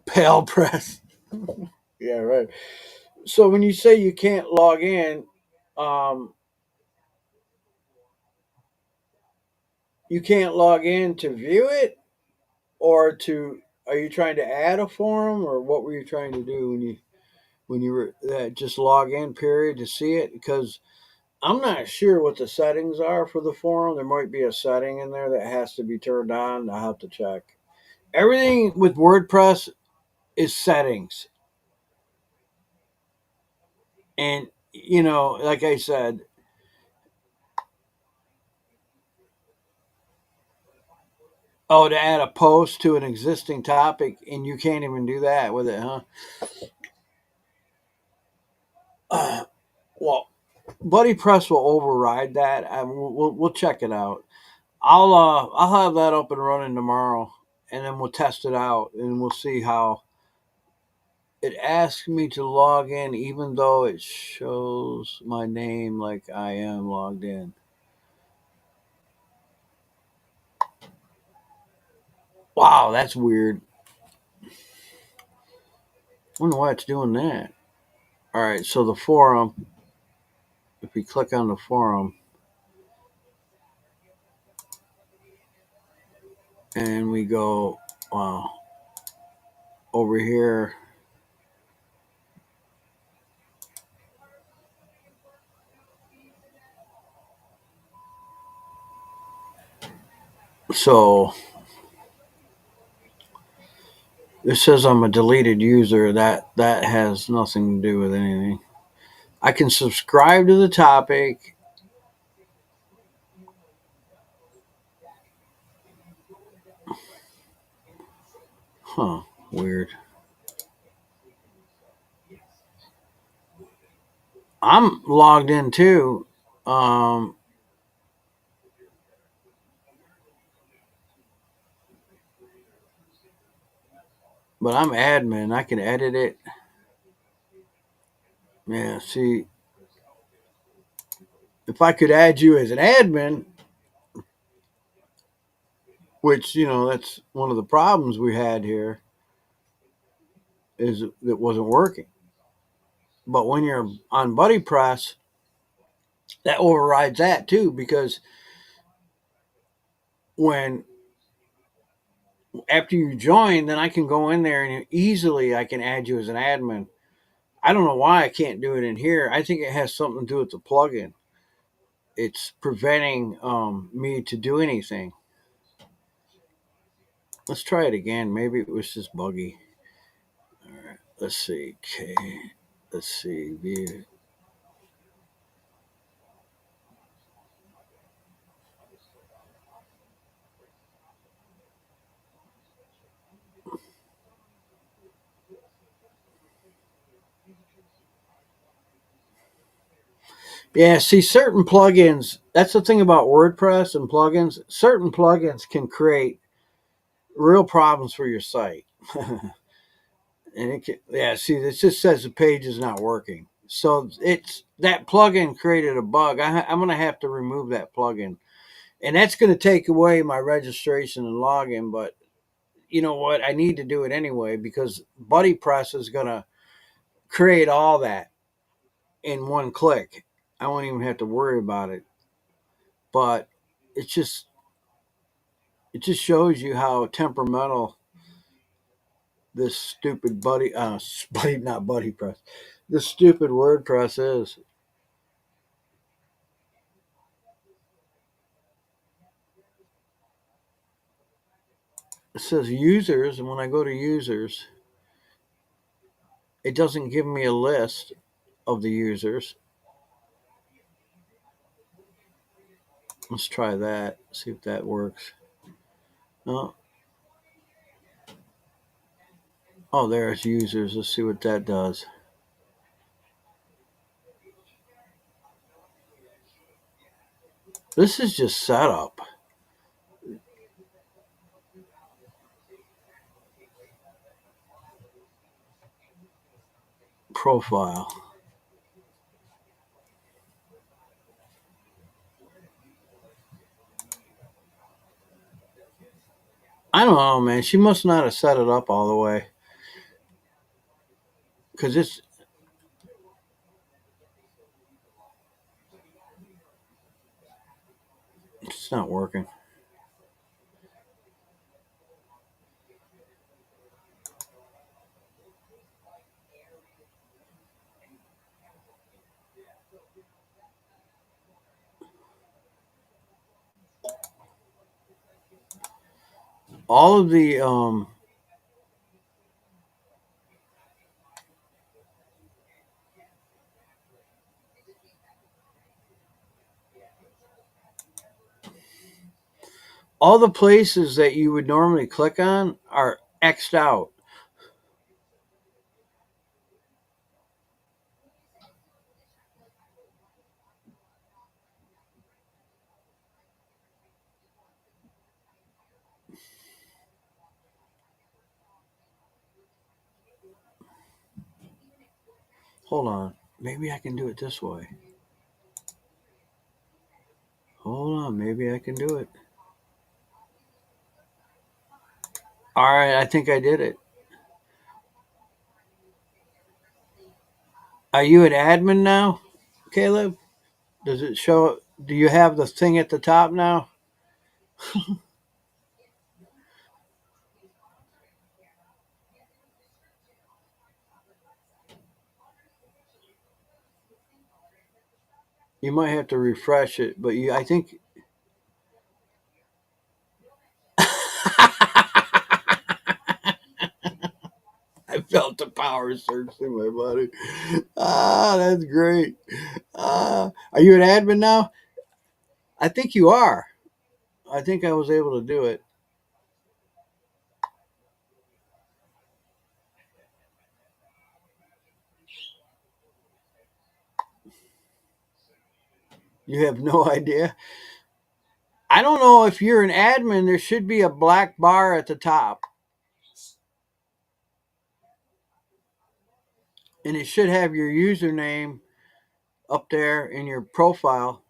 Pale Press, yeah, right. So when you say you can't log in, um, you can't log in to view it, or to. Are you trying to add a forum, or what were you trying to do when you were just log in period to see it? Because I'm not sure what the settings are for the forum. There might be a setting in there that has to be turned on. I'll have to check. Everything with WordPress is settings. And, like I said, oh, to add a post to an existing topic, and you can't even do that with it, huh? Well, BuddyPress will override that. We'll check it out. I'll have that up and running tomorrow, and then we'll test it out, and we'll see how it asks me to log in, even though it shows my name like I am logged in. Wow, that's weird. I wonder why it's doing that. All right, so the forum, if we click on the forum and we go, wow, over here, so it says I'm a deleted user. That has nothing to do with anything. I can subscribe to the topic. Huh, weird. I'm logged in too. Um, but I'm admin. I can edit it. Yeah, see, if I could add you as an admin, which, that's one of the problems we had here, is it wasn't working. But when you're on BuddyPress, that overrides that too, because when after you join, then I can go in there and easily I can add you as an admin. I don't know why I can't do it in here. I think it has something to do with the plugin. it's preventing me to do anything. Let's try it again. Maybe it was just buggy. All right. Let's see. Okay. Let's see. View. Yeah, see, certain plugins, that's the thing about WordPress and plugins. Certain plugins can create real problems for your site. And it can, yeah, see, it just says the page is not working. So it's that plugin created a bug. I'm going to have to remove that plugin. And that's going to take away my registration and login. But you know what? I need to do it anyway because BuddyPress is going to create all that in one click. I won't even have to worry about it. But it's just it just shows you how temperamental this stupid buddy not buddy press, this stupid WordPress is. It says users, and when I go to users, it doesn't give me a list of the users. Let's try that, see if that works. Oh, oh, there's users. Let's see what that does. This is just setup. Profile. I don't know, man. She must not have set it up all the way because it's not working. All of the all the places that you would normally click on are X'd out. Hold on. Maybe I can do it this way. Hold on. Maybe I can do it. All right. I think I did it. Are you an admin now, Caleb? Does it show? Do you have the thing at the top now? You might have to refresh it, but I think. I felt the power surge through my body. Ah, that's great. Are you an admin now? I think you are. I think I was able to do it. You have no idea. I don't know if you're an admin. There should be a black bar at the top, and it should have your username up there in your profile.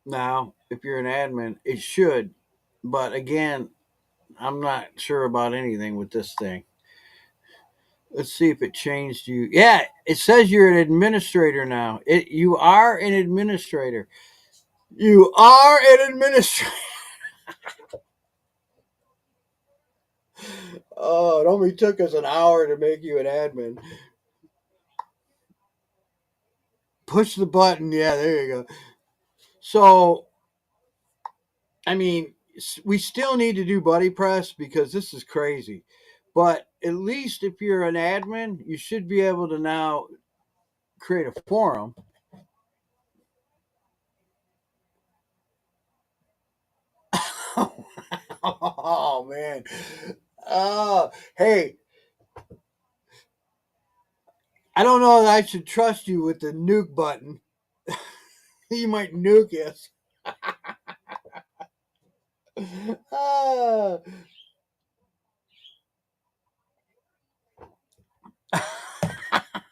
Now, if you're an admin, it should. But again, I'm not sure about anything with this thing. Let's see if it changed you. Yeah, it says you're an administrator now. You are an administrator. You are an administrator. Oh, it only took us an hour to make you an admin. Push the button. Yeah, there you go. So, I mean, we still need to do BuddyPress because this is crazy. But at least if you're an admin, you should be able to now create a forum. Oh man. Hey, I don't know that I should trust you with the nuke button. You might nuke us. Ah.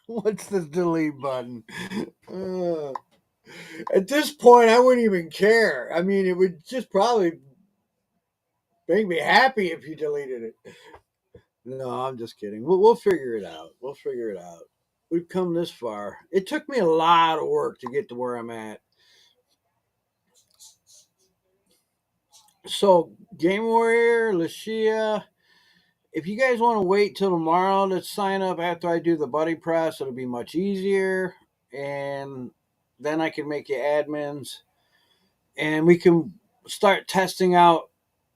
What's the delete button? Uh, at this point, I wouldn't even care. I mean, it would just probably make me happy if you deleted it. No, I'm just kidding. We'll figure it out. We'll figure it out. We've come this far. It took me a lot of work to get to where I'm at. So, Game Warrior, Lashia, if you guys want to wait till tomorrow to sign up after I do the BuddyPress, it'll be much easier. And then I can make you admins. And we can start testing out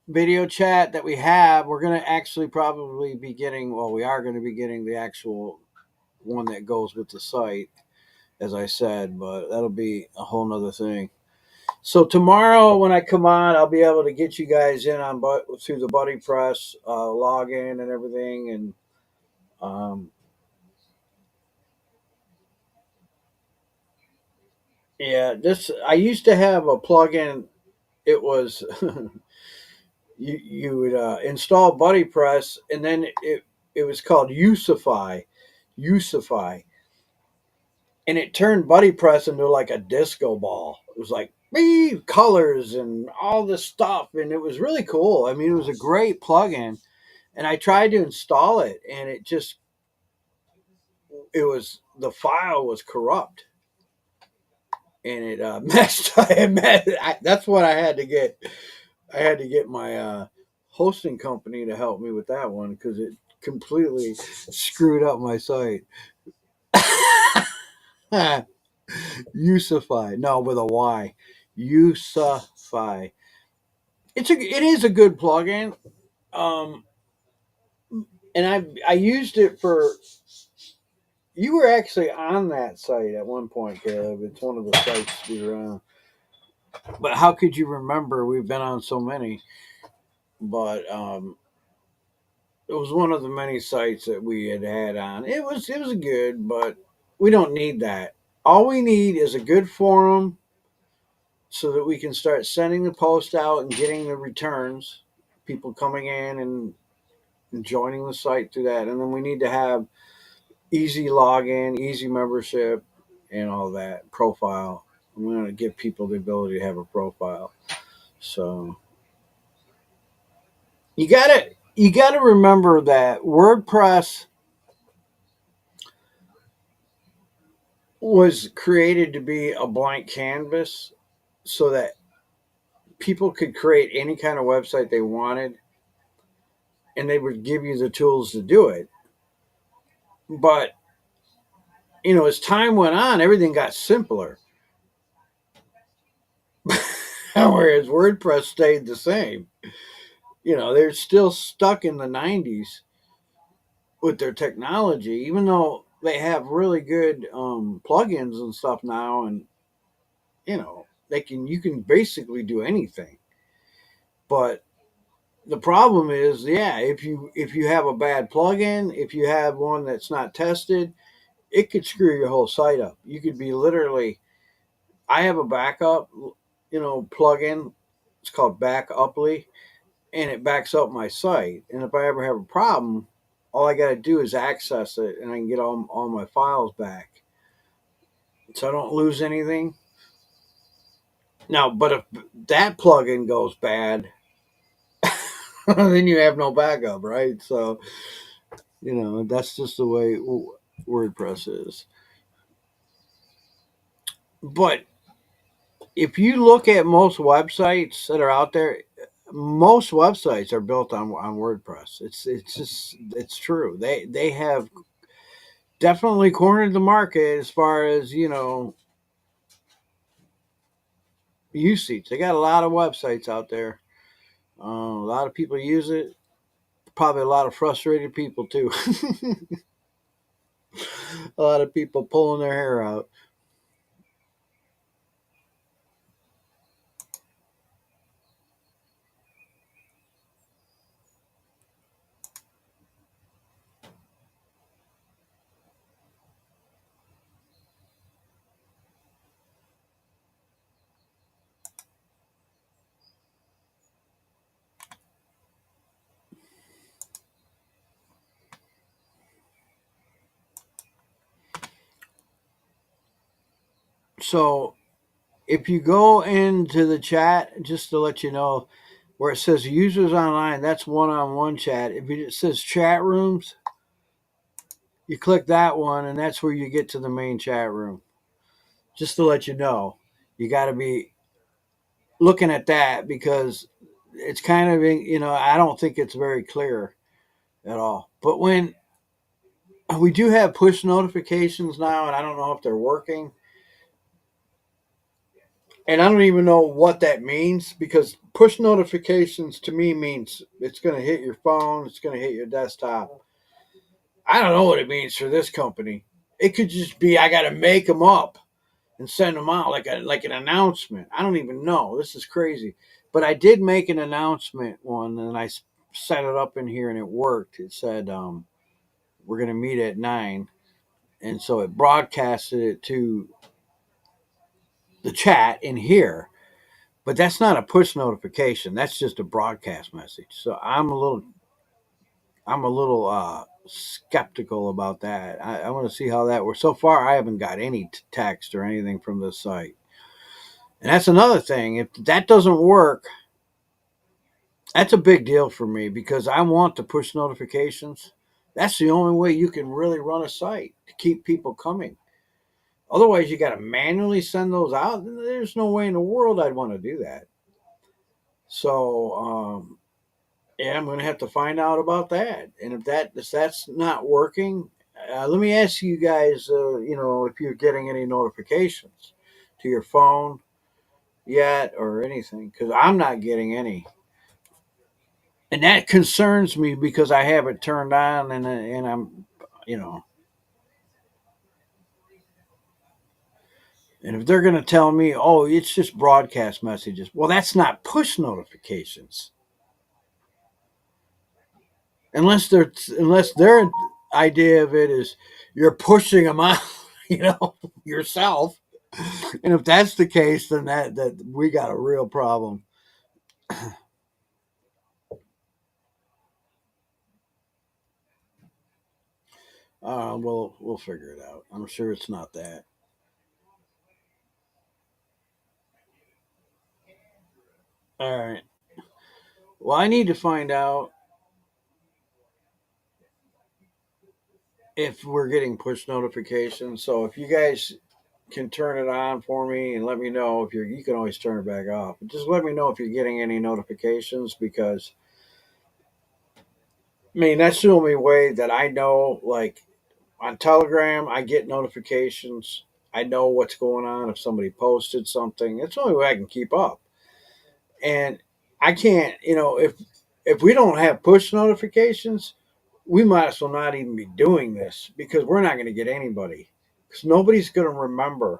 video chat that we have. We're going to actually probably be getting, well, we are going to be getting the actual one that goes with the site, as I said, but that'll be a whole nother thing. So tomorrow when I come on, I'll be able to get you guys in on through the BuddyPress login and everything, and um, yeah, this I used to have a plugin. It was you would install BuddyPress, and then it was called Usify, and it turned BuddyPress into like a disco ball. It was like colors and all this stuff, and it was really cool. I mean, it was a great plugin, and I tried to install it, and it was the file was corrupt, and it messed. That's what I had to get. I had to get my hosting company to help me with that one because it completely screwed up my site. Usify, no, with a Y. Usify. It is a good plugin. Um, and I used it for. You were actually on that site at one point, Caleb. It's one of the sites we were on. But how could you remember? We've been on so many. But it was one of the many sites that we had on. It was good, but we don't need that. All we need is a good forum so that we can start sending the post out and getting the returns, people coming in and joining the site through that. And then we need to have easy login, easy membership, and all that profile. I'm going to give people the ability to have a profile. So you gotta remember that WordPress was created to be a blank canvas so that people could create any kind of website they wanted and they would give you the tools to do it. But as time went on, everything got simpler. Whereas WordPress stayed the same. They're still stuck in the 90s with their technology, even though they have really good plugins and stuff now, and you can basically do anything. But the problem is, yeah, if you have a bad plugin, if you have one that's not tested, it could screw your whole site up. You could be literally. I have a backup, plugin. It's called Backuply, and it backs up my site. And if I ever have a problem, all I got to do is access it, and I can get all my files back, so I don't lose anything. Now, but if that plugin goes bad, then you have no backup, right? So that's just the way WordPress is. But if you look at most websites that are out there, most websites are built on WordPress. It's true. They have definitely cornered the market as far as usage. They got a lot of websites out there. A lot of people use it. Probably a lot of frustrated people too. A lot of people pulling their hair out. So if you go into the chat, just to let you know, where it says users online, that's one-on-one chat. If it says chat rooms, you click that one, and that's where you get to the main chat room. Just to let you know, you got to be looking at that because it's kind of, I don't think it's very clear at all. But when we do have push notifications now, and I don't know if they're working, and I don't even know what that means because push notifications to me means it's going to hit your phone, it's going to hit your desktop. I don't know what it means for this company. It could just be I got to make them up and send them out like an announcement. I don't even know. This is crazy. But I did make an announcement one, and I set it up in here, and it worked. It said we're going to meet at 9, and so it broadcasted it to the chat in here. But that's not a push notification. That's just a broadcast message. So I'm a little skeptical about that. I want to see how that works. So far, I haven't got any text or anything from this site. And that's another thing. If that doesn't work, that's a big deal for me because I want the push notifications. That's the only way you can really run a site to keep people coming. Otherwise, you got to manually send those out. There's no way in the world I'd want to do that. So, yeah, I'm going to have to find out about that. And if that's not working, let me ask you guys, if you're getting any notifications to your phone yet or anything, because I'm not getting any. And that concerns me because I have it turned on and I'm, you know, and if they're going to tell me, oh, it's just broadcast messages, well, that's not push notifications. Unless their idea of it is you're pushing them out, yourself. And if that's the case, then that we got a real problem. We'll figure it out. I'm sure it's not that. All right. Well, I need to find out if we're getting push notifications. So if you guys can turn it on for me and let me know if you can always turn it back off. But just let me know if you're getting any notifications because I mean that's the only way that I know. Like on Telegram, I get notifications. I know what's going on if somebody posted something. It's the only way I can keep up. And I can't, if we don't have push notifications, we might as well not even be doing this because we're not going to get anybody. Because nobody's going to remember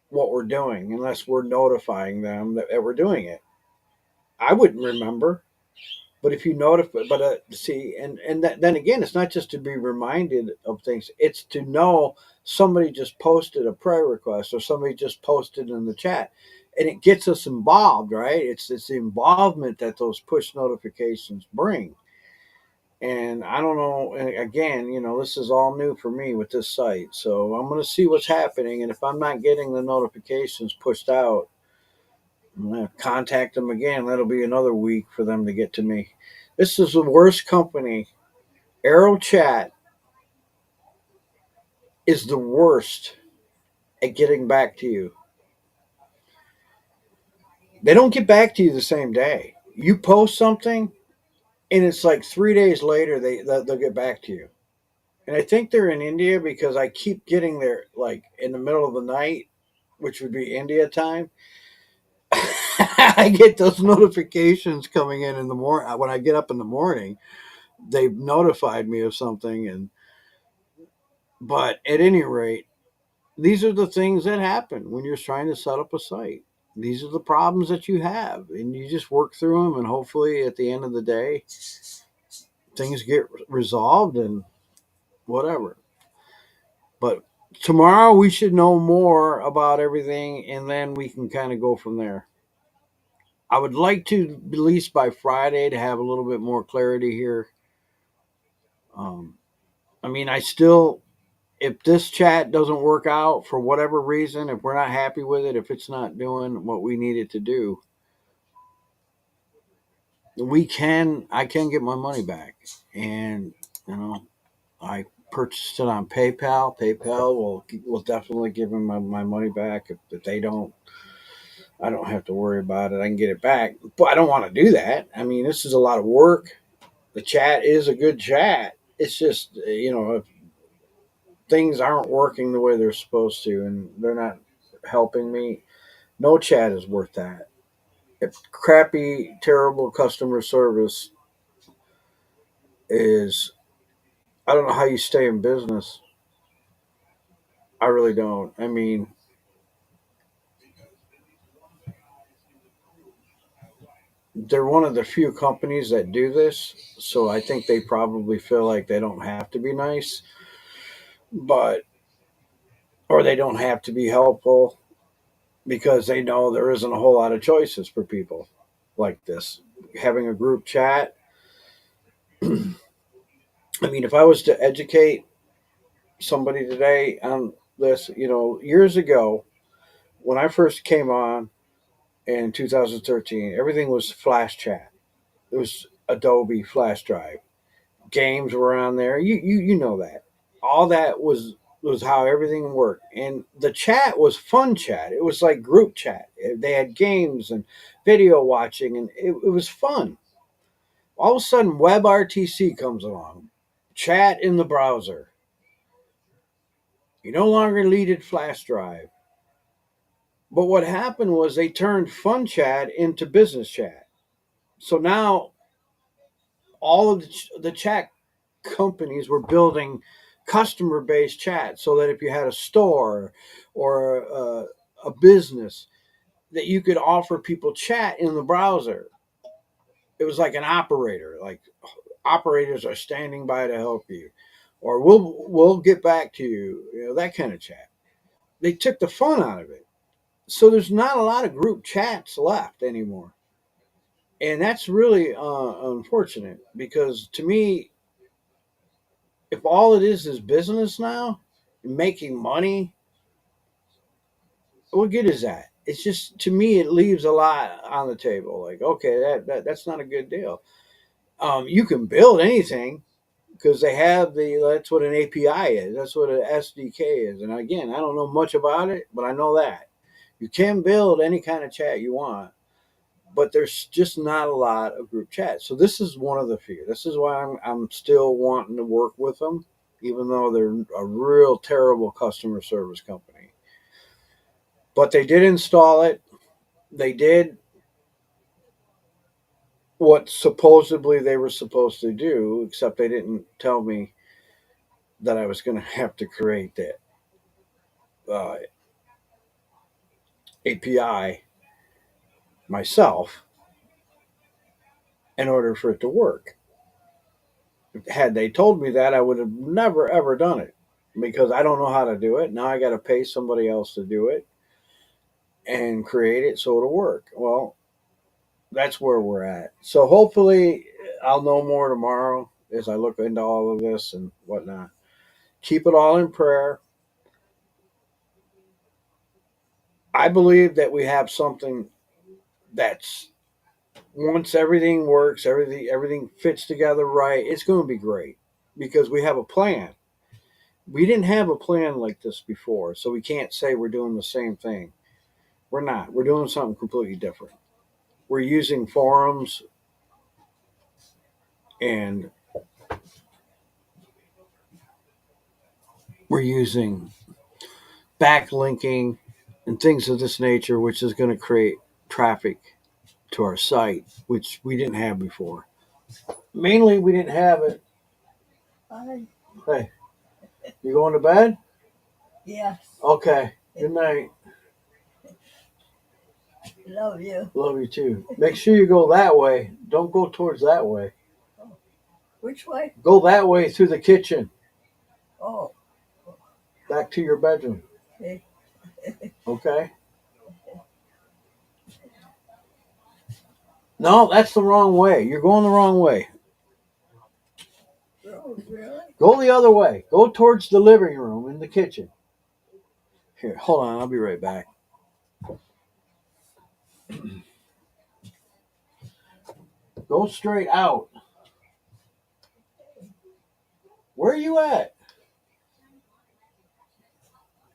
what we're doing unless we're notifying them that we're doing it. I wouldn't remember, but if you notify, but see, then again, it's not just to be reminded of things; it's to know somebody just posted a prayer request or somebody just posted in the chat, and it gets us involved, right? It's the involvement that those push notifications bring. And I don't know. And again, this is all new for me with this site, so I'm going to see what's happening. And if I'm not getting the notifications pushed out, I'm going to contact them again. That'll be another week for them to get to me. This is the worst company. AeroChat is the worst at getting back to you. They don't get back to you the same day. You post something, and it's like 3 days later they'll get back to you. And I think they're in India because I keep getting there like in the middle of the night, which would be India time. I get those notifications coming in the morning. When I get up in the morning, they've notified me of something. But at any rate, these are the things that happen when you're trying to set up a site. These are the problems that you have, and you just work through them. And hopefully, at the end of the day, things get resolved and whatever. But tomorrow, we should know more about everything, and then we can kind of go from there. I would like to, at least by Friday, to have a little bit more clarity here. Um, I mean, I still, if this chat doesn't work out for whatever reason, if we're not happy with it, if it's not doing what we need it to do, I can get my money back. And, you know, I purchased it on PayPal. PayPal will definitely give them my money back. If they don't, I don't have to worry about it. I can get it back. But I don't want to do that. I mean, this is a lot of work. The chat is a good chat. It's just, if things aren't working the way they're supposed to and they're not helping me, no chat is worth that. If crappy, terrible customer service is, I don't know how you stay in business. I really don't. I mean, they're one of the few companies that do this, so I think they probably feel like they don't have to be nice, but or they don't have to be helpful because they know there isn't a whole lot of choices for people like this. Having a group chat, I mean, if I was to educate somebody today on this, years ago when I first came on in 2013, everything was flash chat. It was Adobe flash drive. Games were on there. You know that. All that was how everything worked. And the chat was fun chat. It was like group chat. They had games and video watching and it was fun. All of a sudden WebRTC comes along. Chat in the browser. You no longer needed flash drive. But what happened was they turned fun chat into business chat. So now all of the chat companies were building customer based chat so that if you had a store or a business that you could offer people chat in the browser. It was like an operator, like operators are standing by to help you, or we'll get back to you, that kind of chat. They took the fun out of it. So there's not a lot of group chats left anymore. And that's really unfortunate because to me, if all it is business now, making money, what good is that? It's just to me, it leaves a lot on the table. Like, okay, that's not a good deal. You can build anything because they have that's what an API is. That's what an SDK is. And again, I don't know much about it, but I know that you can build any kind of chat you want. But there's just not a lot of group chats. So this is one of the few. This is why I'm still wanting to work with them, even though they're a real terrible customer service company. But they did install it. They did what supposedly they were supposed to do, except they didn't tell me that I was going to have to create that uh, API myself in order for it to work. Had they told me that, I would have never ever done it because I don't know how to do it. Now I got to pay somebody else to do it and create it so it'll work. Well, that's where we're at. So hopefully I'll know more tomorrow as I look into all of this and whatnot. Keep it all in prayer. I believe that we have something that's once everything works, everything fits together right, it's going to be great because we have a plan. We didn't have a plan like this before, so we can't say we're doing the same thing. We're not. We're doing something completely different. We're using forums and we're using backlinking and things of this nature, which is going to create traffic to our site, which we didn't have before. Mainly, we didn't have it. Hi. Hey, you going to bed? Yes. Okay. Good night. Love you. Love you too. Make sure you go that way. Don't go towards that way. Which way? Go that way through the kitchen, Oh, back to your bedroom. okay. Okay? No, that's the wrong way. You're going the wrong way. Oh, really? Go the other way. Go towards the living room and the kitchen. Here, hold on. I'll be right back. Go straight out. Where are you at?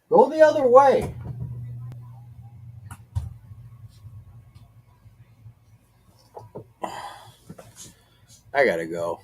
Go the other way. I gotta go.